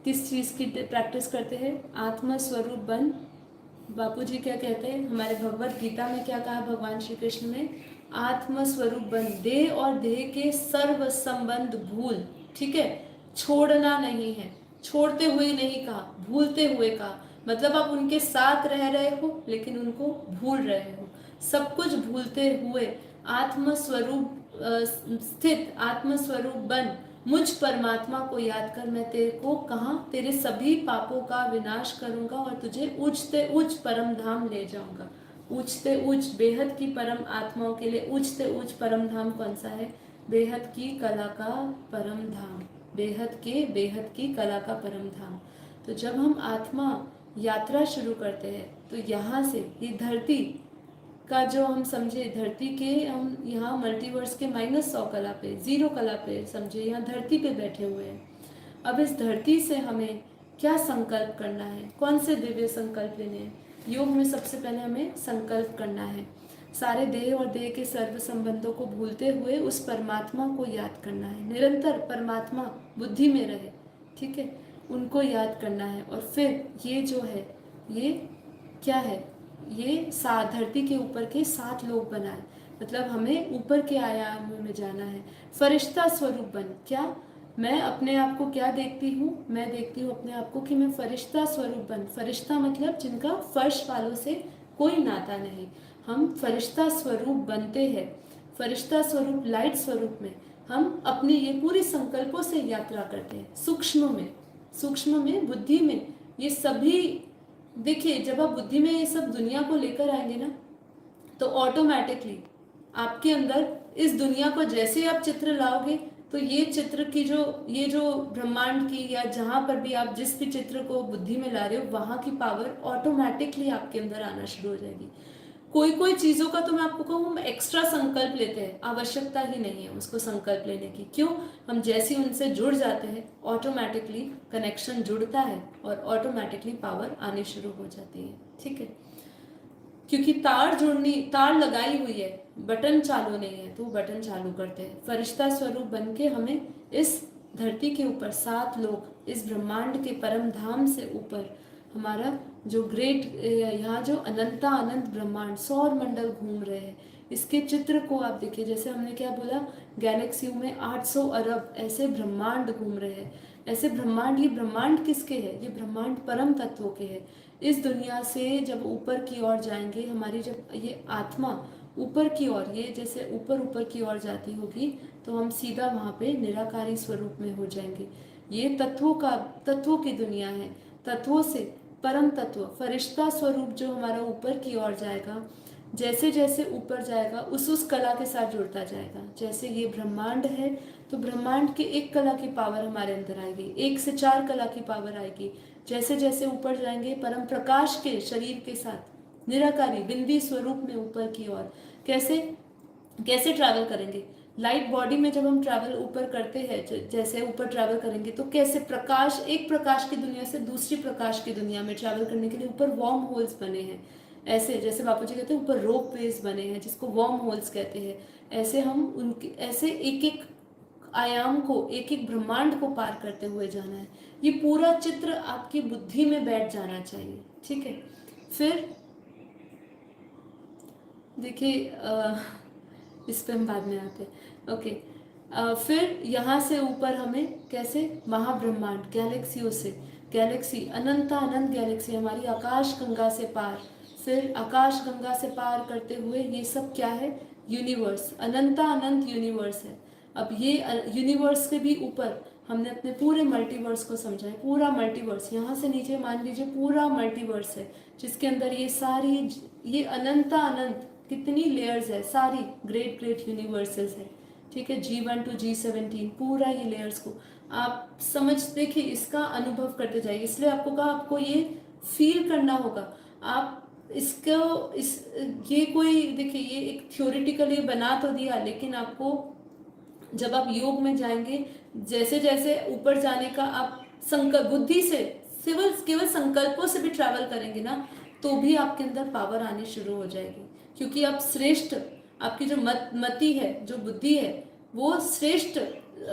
किस चीज़ की प्रैक्टिस करते हैं, आत्मा स्वरूप बन। बापूजी क्या कहते हैं, हमारे भगवत गीता में क्या कहा भगवान श्री कृष्ण ने, आत्म स्वरूप बन, देह और देह के सर्व संबंध भूल, ठीक है, छोड़ना नहीं है, छोड़ते हुए नहीं कहा, भूलते हुए कहा। मतलब आप उनके साथ रह रहे हो लेकिन उनको भूल रहे हो, सब कुछ भूलते हुए आत्म स्वरूप स्थित, आत्म स्वरूप बन, मुझ परमात्मा को याद कर, मैं तेरे को कहाँ, तेरे सभी पापों का विनाश करूंगा और तुझे उच्चते उच्च परम धाम ले जाऊंगा। उच्चते उच्च बेहद की परम आत्माओं के लिए उच्चते उच्च परम धाम कौन सा है, बेहद की कला का परम धाम, बेहद की कला का परम धाम। तो जब हम आत्मा यात्रा शुरू करते हैं तो यहाँ से ये धरती का जो हम समझे, धरती के हम यहाँ मल्टीवर्स के -100 कला पे, 0 कला पे समझे, यहाँ धरती पे बैठे हुए हैं। अब इस धरती से हमें क्या संकल्प करना है, कौन से दिव्य संकल्प लेने हैं। योग में सबसे पहले हमें संकल्प करना है, सारे देह और देह के सर्व संबंधों को भूलते हुए उस परमात्मा को याद करना है। निरंतर परमात्मा बुद्धि में रहे, ठीक है, उनको याद करना है। और फिर ये जो है, ये क्या है, ये धरती के ऊपर के 7 लोग बनाए, मतलब हमें ऊपर के आयाम में जाना है। फरिश्ता स्वरूप बन, क्या मैं अपने आप को क्या देखती हूँ, मैं देखती हूँ अपने आप को कि मैं फरिश्ता स्वरूप बन। फरिश्ता मतलब जिनका फर्श वालों से कोई नाता नहीं, हम फरिश्ता स्वरूप बनते हैं। फरिश्ता स्वरूप, लाइट स्वरूप में हम अपनी ये पूरी संकल्पों से यात्रा करते हैं। सूक्ष्म में बुद्धि में ये सभी, देखिए जब आप बुद्धि में ये सब दुनिया को लेकर आएंगे ना, तो ऑटोमेटिकली आपके अंदर इस दुनिया को जैसे आप चित्र लाओगे, तो ये चित्र की ये जो ब्रह्मांड की, या जहाँ पर भी आप जिस भी चित्र को बुद्धि में ला रहे हो, वहाँ की पावर ऑटोमेटिकली आपके अंदर आना शुरू हो जाएगी। कोई चीज़ों का तो मैं आपको कहूँ, हम एक्स्ट्रा संकल्प लेते हैं, आवश्यकता ही नहीं है उसको संकल्प लेने की। क्यों, हम जैसे उनसे जुड़ जाते हैं, ऑटोमेटिकली कनेक्शन जुड़ता है और ऑटोमेटिकली पावर आनी शुरू हो जाती है, ठीक है। क्योंकि तार लगाई हुई है, बटन चालू नहीं है, तो बटन चालू करते हैं। फरिश्ता स्वरूप बन के हमें इस धरती के ऊपर 7 लोग, इस ब्रह्मांड के परम धाम से ऊपर, हमारा जो ग्रेट, यहाँ जो अनंत ब्रह्मांड सौर मंडल घूम रहे हैं, इसके चित्र को आप देखिए। जैसे हमने क्या बोला, गैलेक्सियों में 800 अरब ऐसे ब्रह्मांड घूम रहे हैं। ऐसे ब्रह्मांड, ये ब्रह्मांड किसके है, ये ब्रह्मांड परम तत्वों के है। इस दुनिया से जब ऊपर की ओर जाएंगे, हमारी जब ये आत्मा ऊपर की ओर, ये जैसे ऊपर ऊपर की ओर जाती होगी तो हम सीधा वहाँ पे निराकारी स्वरूप में हो जाएंगे। ये तत्वों की दुनिया है। तत्वों से परम तत्व फरिश्ता स्वरूप जो हमारा ऊपर की ओर जाएगा, जैसे जैसे ऊपर जाएगा उस कला के साथ जुड़ता जाएगा। जैसे ये ब्रह्मांड है तो ब्रह्मांड की एक कला की पावर हमारे अंदर आएगी, 1 से 4 कला की पावर आएगी। जैसे जैसे ऊपर जाएंगे परम प्रकाश के शरीर के साथ निराकारी बिंदी स्वरूप में ऊपर की ओर कैसे कैसे ट्रैवल करेंगे। लाइट बॉडी में जब हम ट्रैवल ऊपर करते हैं, जैसे ऊपर ट्रैवल करेंगे तो कैसे प्रकाश, एक प्रकाश की दुनिया से दूसरी प्रकाश की दुनिया में ट्रैवल करने के लिए ऊपर वॉर्म होल्स बने हैं। ऐसे जैसे बापू जी कहते हैं ऊपर रोप वेज बने हैं जिसको वॉर्म होल्स कहते हैं। ऐसे हम उनके ऐसे एक एक आयाम को, एक एक ब्रह्मांड को पार करते हुए जाना है। ये पूरा चित्र आपकी बुद्धि में बैठ जाना चाहिए, ठीक है। फिर देखिए इस पे हम बाद में आते हैं, ओके। फिर यहाँ से ऊपर हमें कैसे महाब्रह्मांड, गैलेक्सियों से, गैलेक्सी अनंत अनंत गैलेक्सी हमारी आकाश गंगा से पार, फिर आकाश गंगा से पार करते हुए ये सब क्या है, यूनिवर्स, अनंत अनंत यूनिवर्स है। अब ये यूनिवर्स के भी ऊपर हमने अपने पूरे मल्टीवर्स को समझा है। पूरा मल्टीवर्स यहाँ से नीचे मान लीजिए पूरा मल्टीवर्स है जिसके अंदर ये सारी, ये अनंत अनंत कितनी लेयर्स है, सारी ग्रेट ग्रेट यूनिवर्सेस है, ठीक है। G1 to G17 पूरा ये लेयर्स को आप समझ, देखिए इसका अनुभव करते जाइए। इसलिए आपको कहा आपको ये फील करना होगा। आप इसको ये कोई देखिए ये एक थ्योरेटिकली बना तो दिया, लेकिन आपको जब आप योग में जाएंगे, जैसे जैसे ऊपर जाने का आप संकल्प बुद्धि से केवल संकल्पों से भी ट्रैवल करेंगे ना, तो भी आपके अंदर पावर आनी शुरू हो जाएगी। क्योंकि आप श्रेष्ठ, आपकी जो मति है, जो बुद्धि है, वो श्रेष्ठ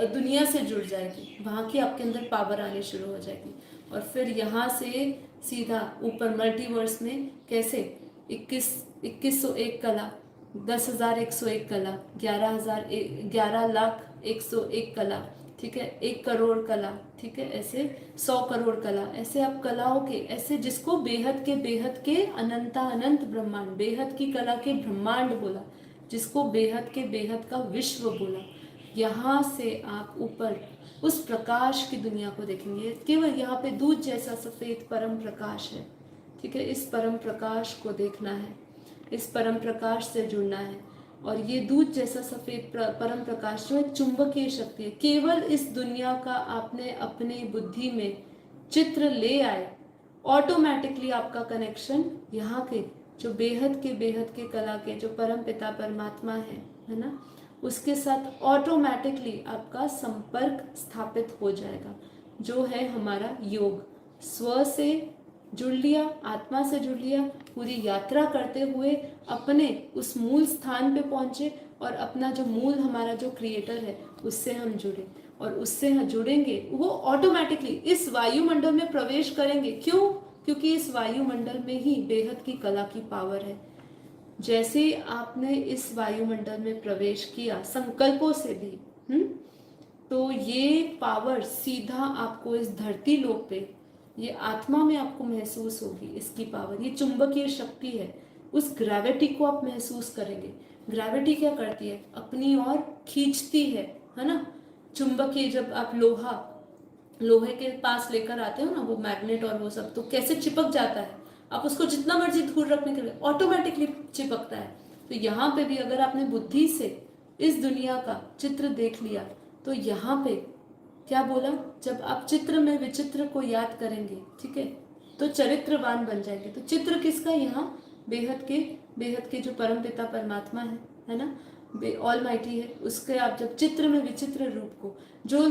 दुनिया से जुड़ जाएगी। वहाँ की आपके अंदर पावर आनी शुरू हो जाएगी। और फिर यहाँ से सीधा ऊपर मल्टीवर्स में कैसे 2101 कला, 10,101 कला, 11,01,101 कला, ठीक है, 1 करोड़ कला, ठीक है, ऐसे 100 करोड़ कला, ऐसे आप कलाओं के, ऐसे जिसको बेहद के अनंता अनंत ब्रह्मांड, बेहद की कला के ब्रह्मांड बोला, जिसको बेहद के बेहद का विश्व बोला। यहाँ से आप ऊपर उस प्रकाश की दुनिया को देखेंगे। केवल यहाँ पे दूध जैसा सफेद परम प्रकाश है, ठीक है। इस परम प्रकाश को देखना है, इस परम प्रकाश से जुड़ना है। और ये दूध जैसा सफेद परम प्रकाश जो है चुंबकीय शक्ति है। केवल इस दुनिया का आपने अपनी बुद्धि में चित्र ले आए, ऑटोमेटिकली आपका कनेक्शन यहाँ के जो बेहद के कला के जो परम पिता परमात्मा है ना, उसके साथ ऑटोमेटिकली आपका संपर्क स्थापित हो जाएगा। जो है हमारा योग, स्व से जुड़ लिया, आत्मा से जुड़ लिया, पूरी यात्रा करते हुए अपने उस मूल स्थान पे पहुंचे और अपना जो मूल हमारा जो क्रिएटर है उससे हम जुड़े। और उससे हम जुड़ेंगे वो ऑटोमेटिकली इस वायुमंडल में प्रवेश करेंगे। क्यों? क्योंकि इस वायुमंडल में ही बेहद की कला की पावर है। जैसे आपने इस वायुमंडल में प्रवेश किया संकल्पों से भी, तो ये पावर सीधा आपको इस धरती लोक पे, ये आत्मा में आपको महसूस होगी इसकी पावर। ये चुंबकीय शक्ति है, उस ग्रेविटी को आप महसूस करेंगे। ग्रेविटी क्या करती है? अपनी ओर खींचती है ना। चुंबकीय, जब आप लोहे के पास लेकर आते हो ना, वो मैग्नेट और वो सब, तो कैसे चिपक जाता है। आप उसको जितना मर्जी दूर रखने के लिए ऑटोमेटिकली चिपकता है। तो यहाँ पे भी अगर आपने बुद्धि से इस दुनिया का चित्र देख लिया, तो यहाँ पे क्या बोला, जब आप चित्र में विचित्र को याद करेंगे, ठीक है, तो चरित्रवान बन जाएंगे। तो चित्र किसका? यहाँ बेहद के जो परम पिता परमात्मा है ना, ऑल माइटी है, उसके आप जब चित्र में विचित्र रूप को, जो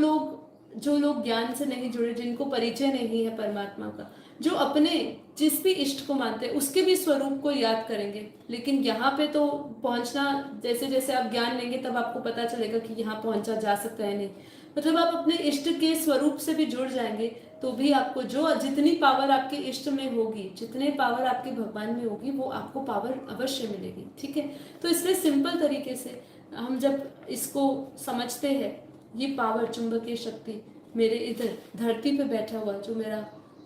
लोग ज्ञान से नहीं जुड़े, जिनको परिचय नहीं है परमात्मा का, जो अपने जिस भी इष्ट को मानते हैं उसके भी स्वरूप को याद करेंगे। लेकिन यहाँ पे तो पहुंचना, जैसे जैसे आप ज्ञान लेंगे तब आपको पता चलेगा कि यहाँ पहुंचा जा सकता है नहीं। मतलब आप अपने इष्ट के स्वरूप से भी जुड़ जाएंगे तो भी आपको जो जितनी पावर आपके इष्ट में होगी, जितने पावर आपके भगवान में होगी, वो आपको पावर अवश्य मिलेगी, ठीक है। तो इसलिए सिंपल तरीके से हम जब इसको समझते हैं, ये पावर चुंबकीय शक्ति मेरे इधर धरती पे बैठा हुआ, जो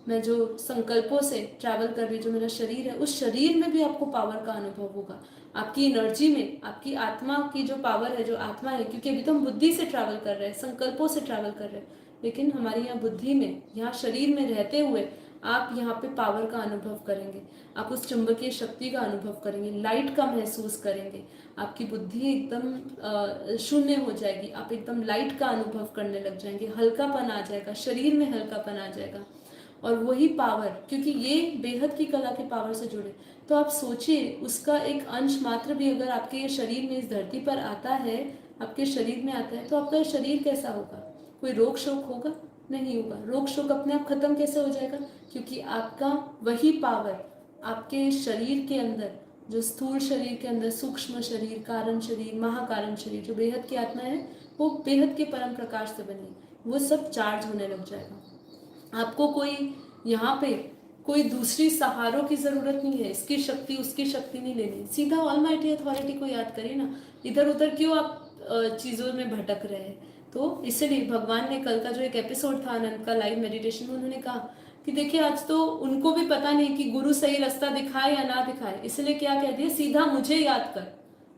मैं जो संकल्पों से ट्रैवल कर रही, जो मेरा शरीर है, उस शरीर में भी आपको पावर का अनुभव होगा। आपकी एनर्जी में, आपकी आत्मा की जो पावर है, जो आत्मा है, क्योंकि अभी तो हम बुद्धि से ट्रैवल कर रहे हैं, संकल्पों से ट्रैवल कर रहे हैं, लेकिन हमारी यहाँ बुद्धि में, यहाँ शरीर में रहते हुए आप यहाँ पे पावर का अनुभव करेंगे, आप उस चुंबकीय शक्ति का अनुभव करेंगे, लाइट का महसूस करेंगे, आपकी बुद्धि एकदम शून्य हो जाएगी, आप एकदम लाइट का अनुभव करने लग जाएंगे, हल्कापन आ जाएगा, शरीर में हल्कापन आ जाएगा। और वही पावर, क्योंकि ये बेहद की कला के पावर से जुड़े, तो आप सोचिए उसका एक अंश मात्र भी अगर आपके ये शरीर में, इस धरती पर आता है, आपके शरीर में आता है, तो आपका शरीर कैसा होगा? कोई रोग शोक होगा? नहीं होगा। रोग शोक अपने आप खत्म कैसे हो जाएगा? क्योंकि आपका वही पावर आपके शरीर के अंदर, जो स्थूल शरीर के अंदर, सूक्ष्म शरीर, कारण शरीर, महाकारण शरीर, जो बेहद की आत्मा है, वो बेहद के परम प्रकाश से बनी, वो सब चार्ज होने लग जाएगा। आपको कोई यहाँ पे कोई दूसरी सहारों की जरूरत नहीं है, इसकी शक्ति उसकी शक्ति नहीं लेनी, सीधा ऑलमाइटी अथॉरिटी को याद करिए ना। इधर उधर क्यों आप चीजों में भटक रहे हैं? तो इसलिए भगवान ने, कल का जो एक एपिसोड था अनंत का लाइव मेडिटेशन में, उन्होंने कहा कि देखिए आज तो उनको भी पता नहीं कि गुरु सही रास्ता दिखाए या ना दिखाए, इसलिए क्या कह दिया, सीधा मुझे याद कर,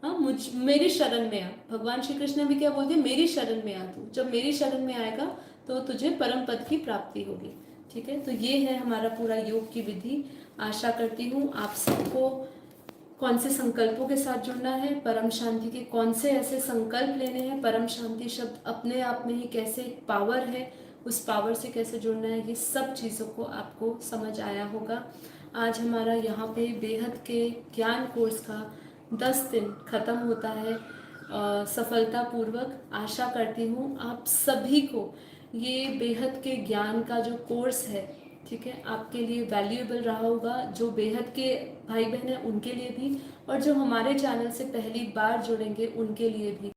हाँ मेरी शरण में आ। भगवान श्री कृष्ण ने भी क्या बोल दिया, मेरी शरण में आ तू, जब मेरी शरण में आएगा तो तुझे परम पद की प्राप्ति होगी। ठीक है, तो ये है हमारा पूरा योग की विधि। आशा करती हूँ आप सबको कौन से संकल्पों के साथ जुड़ना है, परम शांति के कौन से ऐसे संकल्प लेने हैं, परम शांति शब्द अपने आप में ही कैसे पावर है, उस पावर से कैसे जुड़ना है, ये सब चीज़ों को आपको समझ आया होगा। आज हमारा यहाँ पे बेहद के ज्ञान कोर्स का 10 दिन खत्म होता है सफलतापूर्वक। आशा करती हूँ आप सभी को ये बेहद के ज्ञान का जो कोर्स है, ठीक है, आपके लिए वैल्यूएबल रहा होगा, जो बेहद के भाई बहन हैं उनके लिए भी, और जो हमारे चैनल से पहली बार जुड़ेंगे उनके लिए भी।